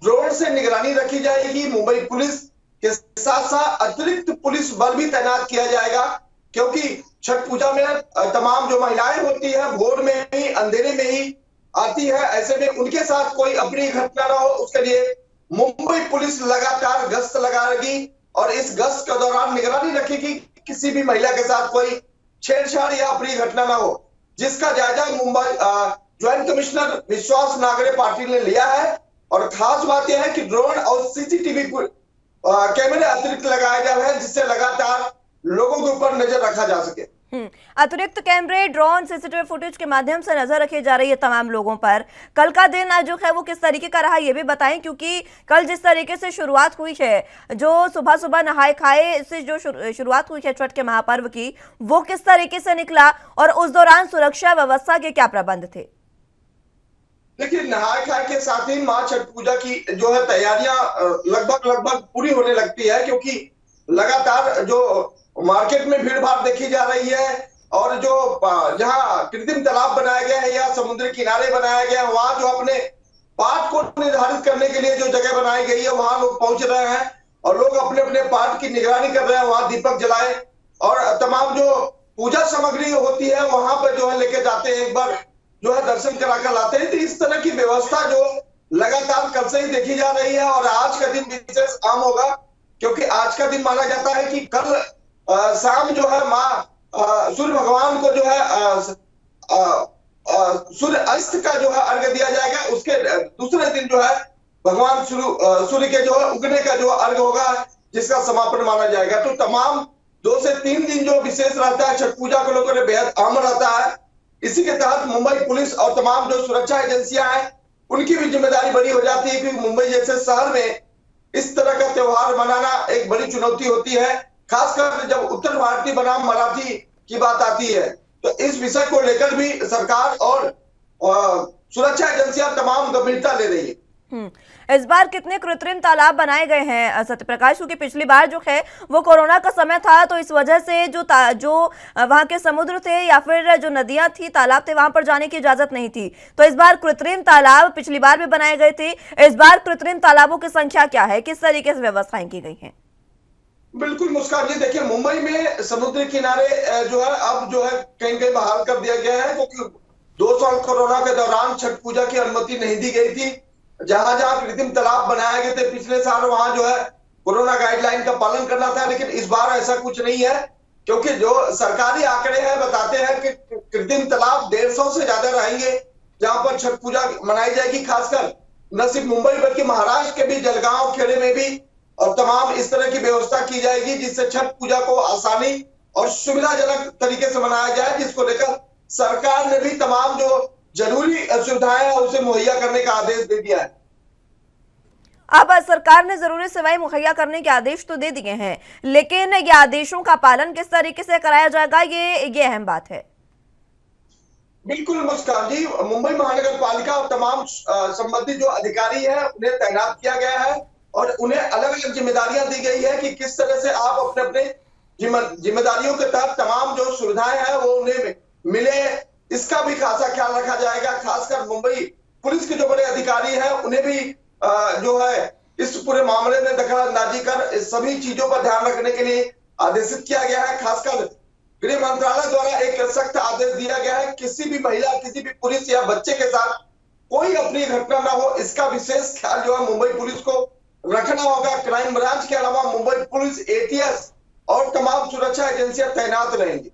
ड्रोन से निगरानी रखी जाएगी। मुंबई पुलिस के साथ साथ अतिरिक्त पुलिस बल भी तैनात किया जाएगा, क्योंकि छठ पूजा में तमाम जो महिलाएं होती है भोर में ही, अंधेरे में ही आती है। ऐसे में उनके साथ कोई अप्रिय घटना ना हो, उसके लिए मुंबई पुलिस लगातार गश्त लगाएगी और इस गश्त के दौरान निगरानी रखेगी किसी भी महिला के साथ कोई छेड़छाड़ या अप्रिय घटना ना हो, जिसका जायजा मुंबई ज्वाइंट कमिश्नर विश्वास नागरे पाटिल ने लिया है। और खास बात यह है कि ड्रोन और सीसीटीवी कैमरे अतिरिक्त लगाए जा रहे हैं, जिससे लगातार लोगों के ऊपर नजर रखा जा सके। अतिरिक्त कैमरे, ड्रोन, सीसीटीवी फुटेज के माध्यम से नजर रखी जा रही है तमाम लोगों पर। कल का दिन जो है वो किस तरीके का रहा ये भी बताएं, क्योंकि कल जिस तरीके से शुरुआत हुई है, जो सुबह सुबह नहाए खाए से जो शुरुआत हुई है छठ के महापर्व की, वो किस तरीके से निकला और उस दौरान सुरक्षा व्यवस्था के क्या प्रबंध थे? देखिए, नहाए खाए के साथ ही माँ छठ पूजा की जो है तैयारियां लगभग पूरी होने लगती है, क्योंकि लगातार जो मार्केट में भीड़ भाड़ देखी जा रही है और जो जहां कृत्रिम तालाब बनाया गया है या समुद्री किनारे बनाया गया है, वहां जो अपने पार्ट को निर्धारित करने के लिए जो जगह बनाई गई है वहां लोग पहुंच रहे हैं और लोग अपने अपने पार्ट की निगरानी कर रहे हैं। वहां दीपक जलाए और तमाम जो पूजा सामग्री होती है वहां पर जो है लेके जाते हैं, एक बार जो है दर्शन करा कर लाते हैं। तो इस तरह की व्यवस्था जो लगातार कल से ही देखी जा रही है और आज का दिन विशेष आम होगा, क्योंकि आज का दिन माना जाता है कि कल शाम जो है माँ सूर्य भगवान को जो है सूर्य अस्त का जो है अर्घ्य दिया जाएगा। उसके दूसरे दिन जो है भगवान सूर्य के जो है उगने का जो अर्घ्य होगा, जिसका समापन माना जाएगा। तो तमाम 2 से 3 दिन जो विशेष रहता है छठ पूजा को लेकर बेहद अहम रहता है। इसी के तहत मुंबई पुलिस और तमाम जो सुरक्षा एजेंसियां हैं उनकी भी जिम्मेदारी बड़ी हो जाती है, क्योंकि मुंबई जैसे शहर में इस तरह का त्योहार मनाना एक बड़ी चुनौती होती है, खासकर जब उत्तर भारतीय बनाम मराठी की बात आती है। तो इस विषय को लेकर भी सरकार और सुरक्षा एजेंसियां तमाम गंभीरता ले रही है। इस बार कितने कृत्रिम तालाब बनाए गए हैं सत्यप्रकाश? क्योंकि पिछली बार जो है वो कोरोना का समय था, तो इस वजह से जो वहां के समुद्र थे या फिर जो नदियां थी, तालाब थे, वहां पर जाने की इजाजत नहीं थी। तो इस बार कृत्रिम तालाब पिछली बार भी बनाए गए थे, इस बार कृत्रिम तालाबों की संख्या क्या है, किस तरीके से व्यवस्थाएं की गई हैं? बिल्कुल मुस्कान जी, देखिए मुंबई में समुद्री किनारे जो है अब जो है कहीं कहीं बहाल कर दिया गया है, क्योंकि 2 साल कोरोना के दौरान छठ पूजा की अनुमति नहीं दी गई थी। जहां जहां कृत्रिम तालाब बनाए गए थे पिछले साल, वहां जो है कोरोना गाइडलाइन का पालन करना था, लेकिन इस बार ऐसा कुछ नहीं है, क्योंकि जो सरकारी आंकड़े हैं बताते हैं कि कृत्रिम तालाब 150 से ज्यादा रहेंगे जहां पर छठ पूजा मनाई जाएगी। खासकर न सिर्फ मुंबई बल्कि महाराष्ट्र के भी जलगांव, खेड़े में भी और तमाम इस तरह की व्यवस्था की जाएगी, जिससे छठ पूजा को आसानी और सुविधाजनक तरीके से मनाया जाए, जिसको लेकर सरकार ने भी तमाम जो जरूरी सुविधाएं हैं उसे मुहैया करने का आदेश दे दिया है। अब सरकार ने जरूरी सेवाएं मुहैया करने के आदेश तो दे दिए हैं, लेकिन ये आदेशों का पालन किस तरीके से कराया जाएगा, ये अहम बात है। बिल्कुल मुस्कान जी, मुंबई महानगर पालिका और तमाम संबंधित जो अधिकारी हैं उन्हें तैनात किया गया है और उन्हें अलग अलग जिम्मेदारियां दी गई है कि किस तरह से आप अपने अपने जिम्मेदारियों के तहत तमाम जो सुविधाएं हैं वो उन्हें मिले, इसका भी खासा ख्याल रखा जाएगा। खासकर मुंबई पुलिस के जो बड़े अधिकारी हैं उन्हें भी जो है इस पूरे मामले में दखलंदाजी कर सभी चीजों पर ध्यान रखने के लिए आदेशित किया गया है। खासकर गृह मंत्रालय द्वारा एक सख्त आदेश दिया गया है, किसी भी महिला, किसी भी पुलिस या बच्चे के साथ कोई अपनी घटना ना हो, इसका विशेष ख्याल जो है मुंबई पुलिस को रखना होगा। क्राइम ब्रांच के अलावा मुंबई पुलिस, एटीएस और तमाम सुरक्षा एजेंसियां तैनात रहेंगी।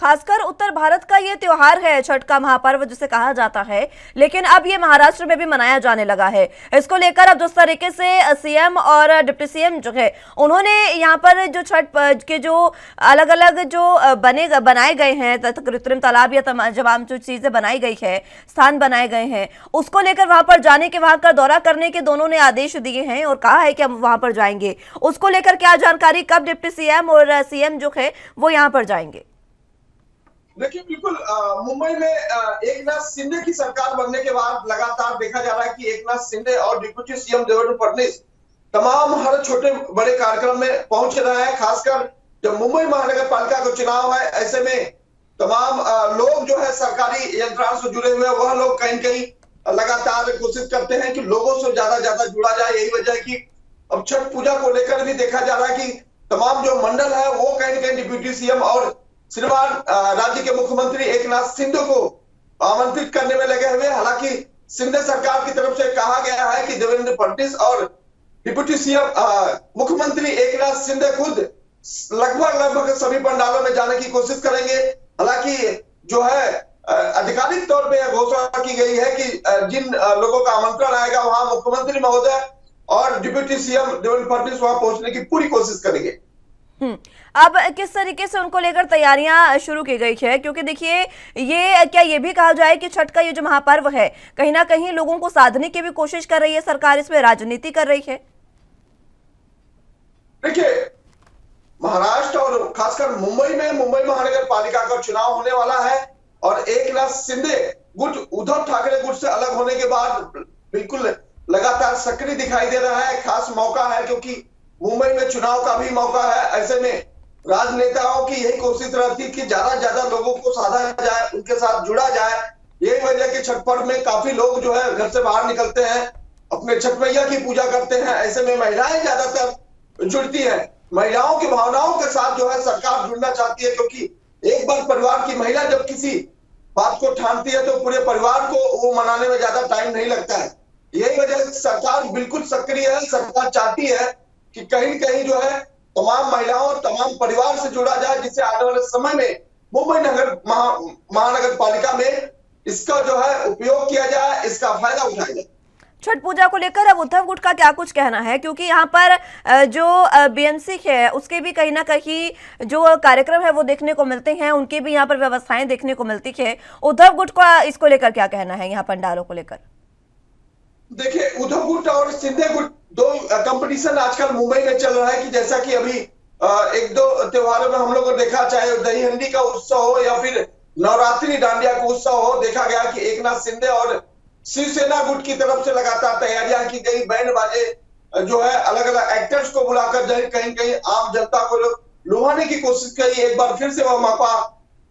खासकर उत्तर भारत का ये त्योहार है, छठ का महापर्व जिसे कहा जाता है, लेकिन अब ये महाराष्ट्र में भी मनाया जाने लगा है। इसको लेकर अब जिस तरीके से सीएम और डिप्टी सीएम जो है उन्होंने यहाँ पर जो छठ के जो अलग अलग जो बनाए गए हैं कृत्रिम तालाब या तमाम जो चीजें बनाई गई है, स्थान बनाए गए हैं, उसको लेकर वहां पर जाने के, वहां का दौरा करने के दोनों ने आदेश दिए हैं और कहा है कि हम वहां पर जाएंगे। उसको लेकर क्या जानकारी, कब डिप्टी सीएम और सीएम जो है वो यहाँ पर जाएंगे? देखिए बिल्कुल मुंबई में एकनाथ शिंदे की सरकार बनने के बाद लगातार देखा जा रहा है कि एकनाथ शिंदे और डिप्टी सीएम देवेंद्र फडणवीस तमाम हर छोटे बड़े कार्यक्रम में पहुंच रहे हैं। खासकर जब मुंबई महानगर पालिका का चुनाव है, ऐसे में तमाम लोग जो है सरकारी यंत्रणा से जुड़े हुए हैं, वह लोग कहीं कहीं लगातार कोशिश करते हैं कि लोगों से ज्यादा जुड़ा जाए। यही वजह है कि अब छठ पूजा को लेकर भी देखा जा रहा है कि तमाम जो मंडल है वो कहीं न कहीं डिप्टी सीएम और श्रीमान राज्य के मुख्यमंत्री एकनाथ शिंदे को आमंत्रित करने में लगे हुए। हालांकि शिंदे सरकार की तरफ से कहा गया है कि देवेंद्र फडणवीस और डिप्टी सीएम मुख्यमंत्री एकनाथ शिंदे खुद लगभग सभी पंडालों में जाने की कोशिश करेंगे। हालांकि जो है आधिकारिक तौर पे यह घोषणा की गई है कि जिन लोगों का आमंत्रण आएगा वहां मुख्यमंत्री महोदय और डिप्टी सीएम देवेंद्र फडणवीस वहां पहुंचने की पूरी कोशिश करेंगे। अब किस तरीके से उनको लेकर तैयारियां शुरू की गई है, क्योंकि देखिए क्या ये भी कहा जाए कि छठ का ये जो महापर्व है कहीं ना कहीं लोगों को साधने की भी कोशिश कर रही है सरकार, इसमें राजनीति कर रही है? देखिए महाराष्ट्र और खासकर मुंबई में मुंबई महानगर पालिका का चुनाव होने वाला है और एकनाथ शिंदे गुट उद्धव ठाकरे गुट से अलग होने के बाद बिल्कुल लगातार सक्रिय दिखाई दे रहा है। खास मौका है क्योंकि मुंबई में चुनाव का भी मौका है। ऐसे में राजनेताओं की यही कोशिश रहती है कि ज्यादा लोगों को साधा जाए, उनके साथ जुड़ा जाए। यही वजह कि छठ पर्व में काफी लोग जो है घर से बाहर निकलते हैं, अपने छठ मैया की पूजा करते हैं। ऐसे में महिलाएं ज्यादातर जुड़ती है। महिलाओं की भावनाओं के साथ जो है सरकार जुड़ना चाहती है, क्योंकि एक बार परिवार की महिला जब किसी बात को ठानती है तो पूरे परिवार को वो मनाने में ज्यादा टाइम नहीं लगता है। यही वजह सरकार बिल्कुल सक्रिय है। सरकार चाहती है कि कहीं कहीं जो है तमाम महिलाओं और तमाम परिवार से जुड़ा जाए, जिससे आने वाले समय में मुंबई महानगर पालिका में इसका जो है उपयोग किया जाए, इसका फायदा उठाया जाए। छठ पूजा को लेकर अब उद्धव गुट का क्या कुछ कहना है, क्योंकि यहाँ पर जो बीएमसी है उसके भी कहीं ना कहीं जो कार्यक्रम है वो देखने को मिलते हैं, उनके भी यहाँ पर व्यवस्थाएं देखने को मिलती है। उद्धव गुट का इसको लेकर क्या कहना है, यहाँ पंडालों को लेकर? देखिए उद्धव गुट और शिंदे गुट दो कंपटीशन आजकल मुंबई में चल रहा है कि जैसा कि अभी एक दो त्योहारों में हम लोग को देखा, चाहे दही हंडी का उत्सव हो या फिर नवरात्रि डांडिया का उत्सव हो, देखा गया कि एकनाथ शिंदे और शिवसेना गुट की तरफ से लगातार तैयारियां की गई। बैंड बाजे जो है अलग अलग एक्टर्स को बुलाकर कहीं कहीं आम जनता को लुभाने की कोशिश करी। एक बार फिर से वह मौका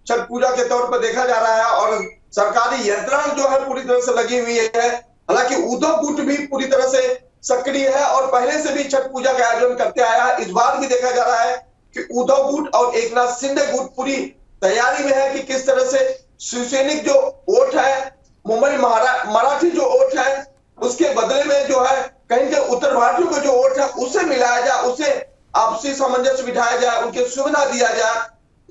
छठ पूजा के तौर पर देखा जा रहा है और सरकारी यंत्रणा जो है पूरी तरह से लगी हुई है। हालांकि उद्धव गुट भी पूरी तरह से सक्रिय है और पहले से भी छठ पूजा का आयोजन करते आया है। इस बार भी देखा जा रहा है कि उद्धव गुट और एकनाथ शिंदे गुट पूरी तैयारी में है कि किस तरह से शिवसैनिक जो वोट है, मुंबई मराठी जो वोट है, उसके बदले में जो है कहीं के उत्तर भारतीयों का जो वोट है उसे मिलाया जाए, उसे आपसी सामंजस्य बिठाया जाए, उनके सुविधा दिया जाए।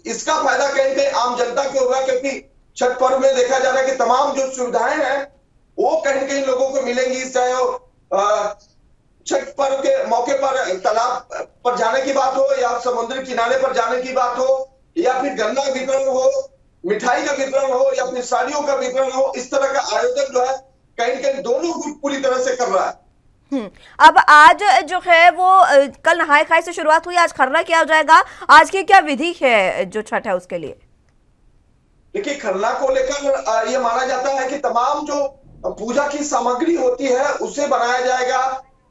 इसका फायदा कहीं कहीं आम जनता को होगा, क्योंकि छठ पर्व में देखा जा रहा है कि तमाम जो सुविधाएं हैं वो कहीं कहीं लोगों को मिलेंगी। चाहे छठ पर्व के मौके पर तालाब पर जाने की बात हो या समुद्र किनारे पर जाने की बात हो या फिर गन्ना वितरण हो, मिठाई का वितरण हो या फिर साड़ियों का वितरण हो, इस तरह का आयोजन जो है कहीं कहीं दोनों ग्रुप पूरी तरह से कर रहा है। अब आज जो है वो कल नहाय खाए से शुरुआत हुई, आज खरना किया जाएगा। आज की क्या विधि है जो छठ है उसके लिए? देखिए खरना को लेकर ये माना जाता है कि तमाम जो पूजा की सामग्री होती है उसे बनाया जाएगा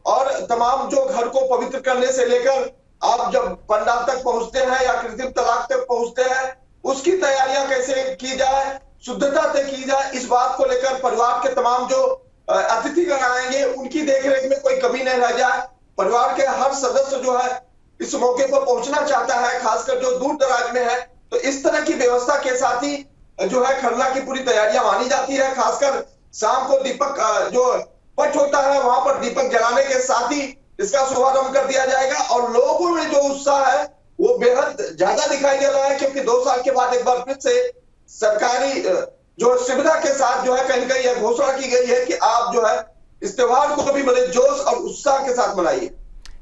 और तमाम जो घर को पवित्र करने से लेकर आप जब पंडाल तक पहुंचते हैं या कृत्रिम तालाब तक पहुंचते हैं उसकी तैयारियां कैसे की जाए, शुद्धता से की जाए, इस बात को लेकर परिवार के तमाम जो अतिथिगण आएंगे उनकी देखरेख में कोई कमी नहीं रह जाए। परिवार के हर सदस्य जो है इस मौके पर पहुंचना चाहता है, खासकर जो दूर दराज में है, तो इस तरह की व्यवस्था के साथ ही जो है खरना की पूरी तैयारियां मानी जाती है। खासकर शाम को दीपक जो पट होता है वहां पर दीपक जलाने के साथ ही इसका शुभारंभ कर दिया जाएगा और लोगों में जो उत्साह है वो बेहद ज्यादा दिखाई दे रहा है, क्योंकि 2 साल के बाद एक बार फिर से सरकारी जो सुविधा के साथ जो है कहीं न कहीं यह घोषणा की गई है कि आप जो है इस त्योहार को भी बड़े जोश और उत्साह के साथ मनाइए।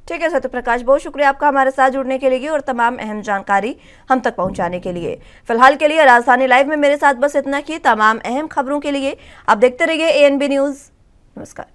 ठीक है सत्य प्रकाश, बहुत शुक्रिया आपका हमारे साथ जुड़ने के लिए और तमाम अहम जानकारी हम तक पहुंचाने के लिए। फिलहाल के लिए राजधानी लाइव में मेरे साथ बस इतना ही। तमाम अहम खबरों के लिए आप देखते रहिए ANB न्यूज। नमस्कार।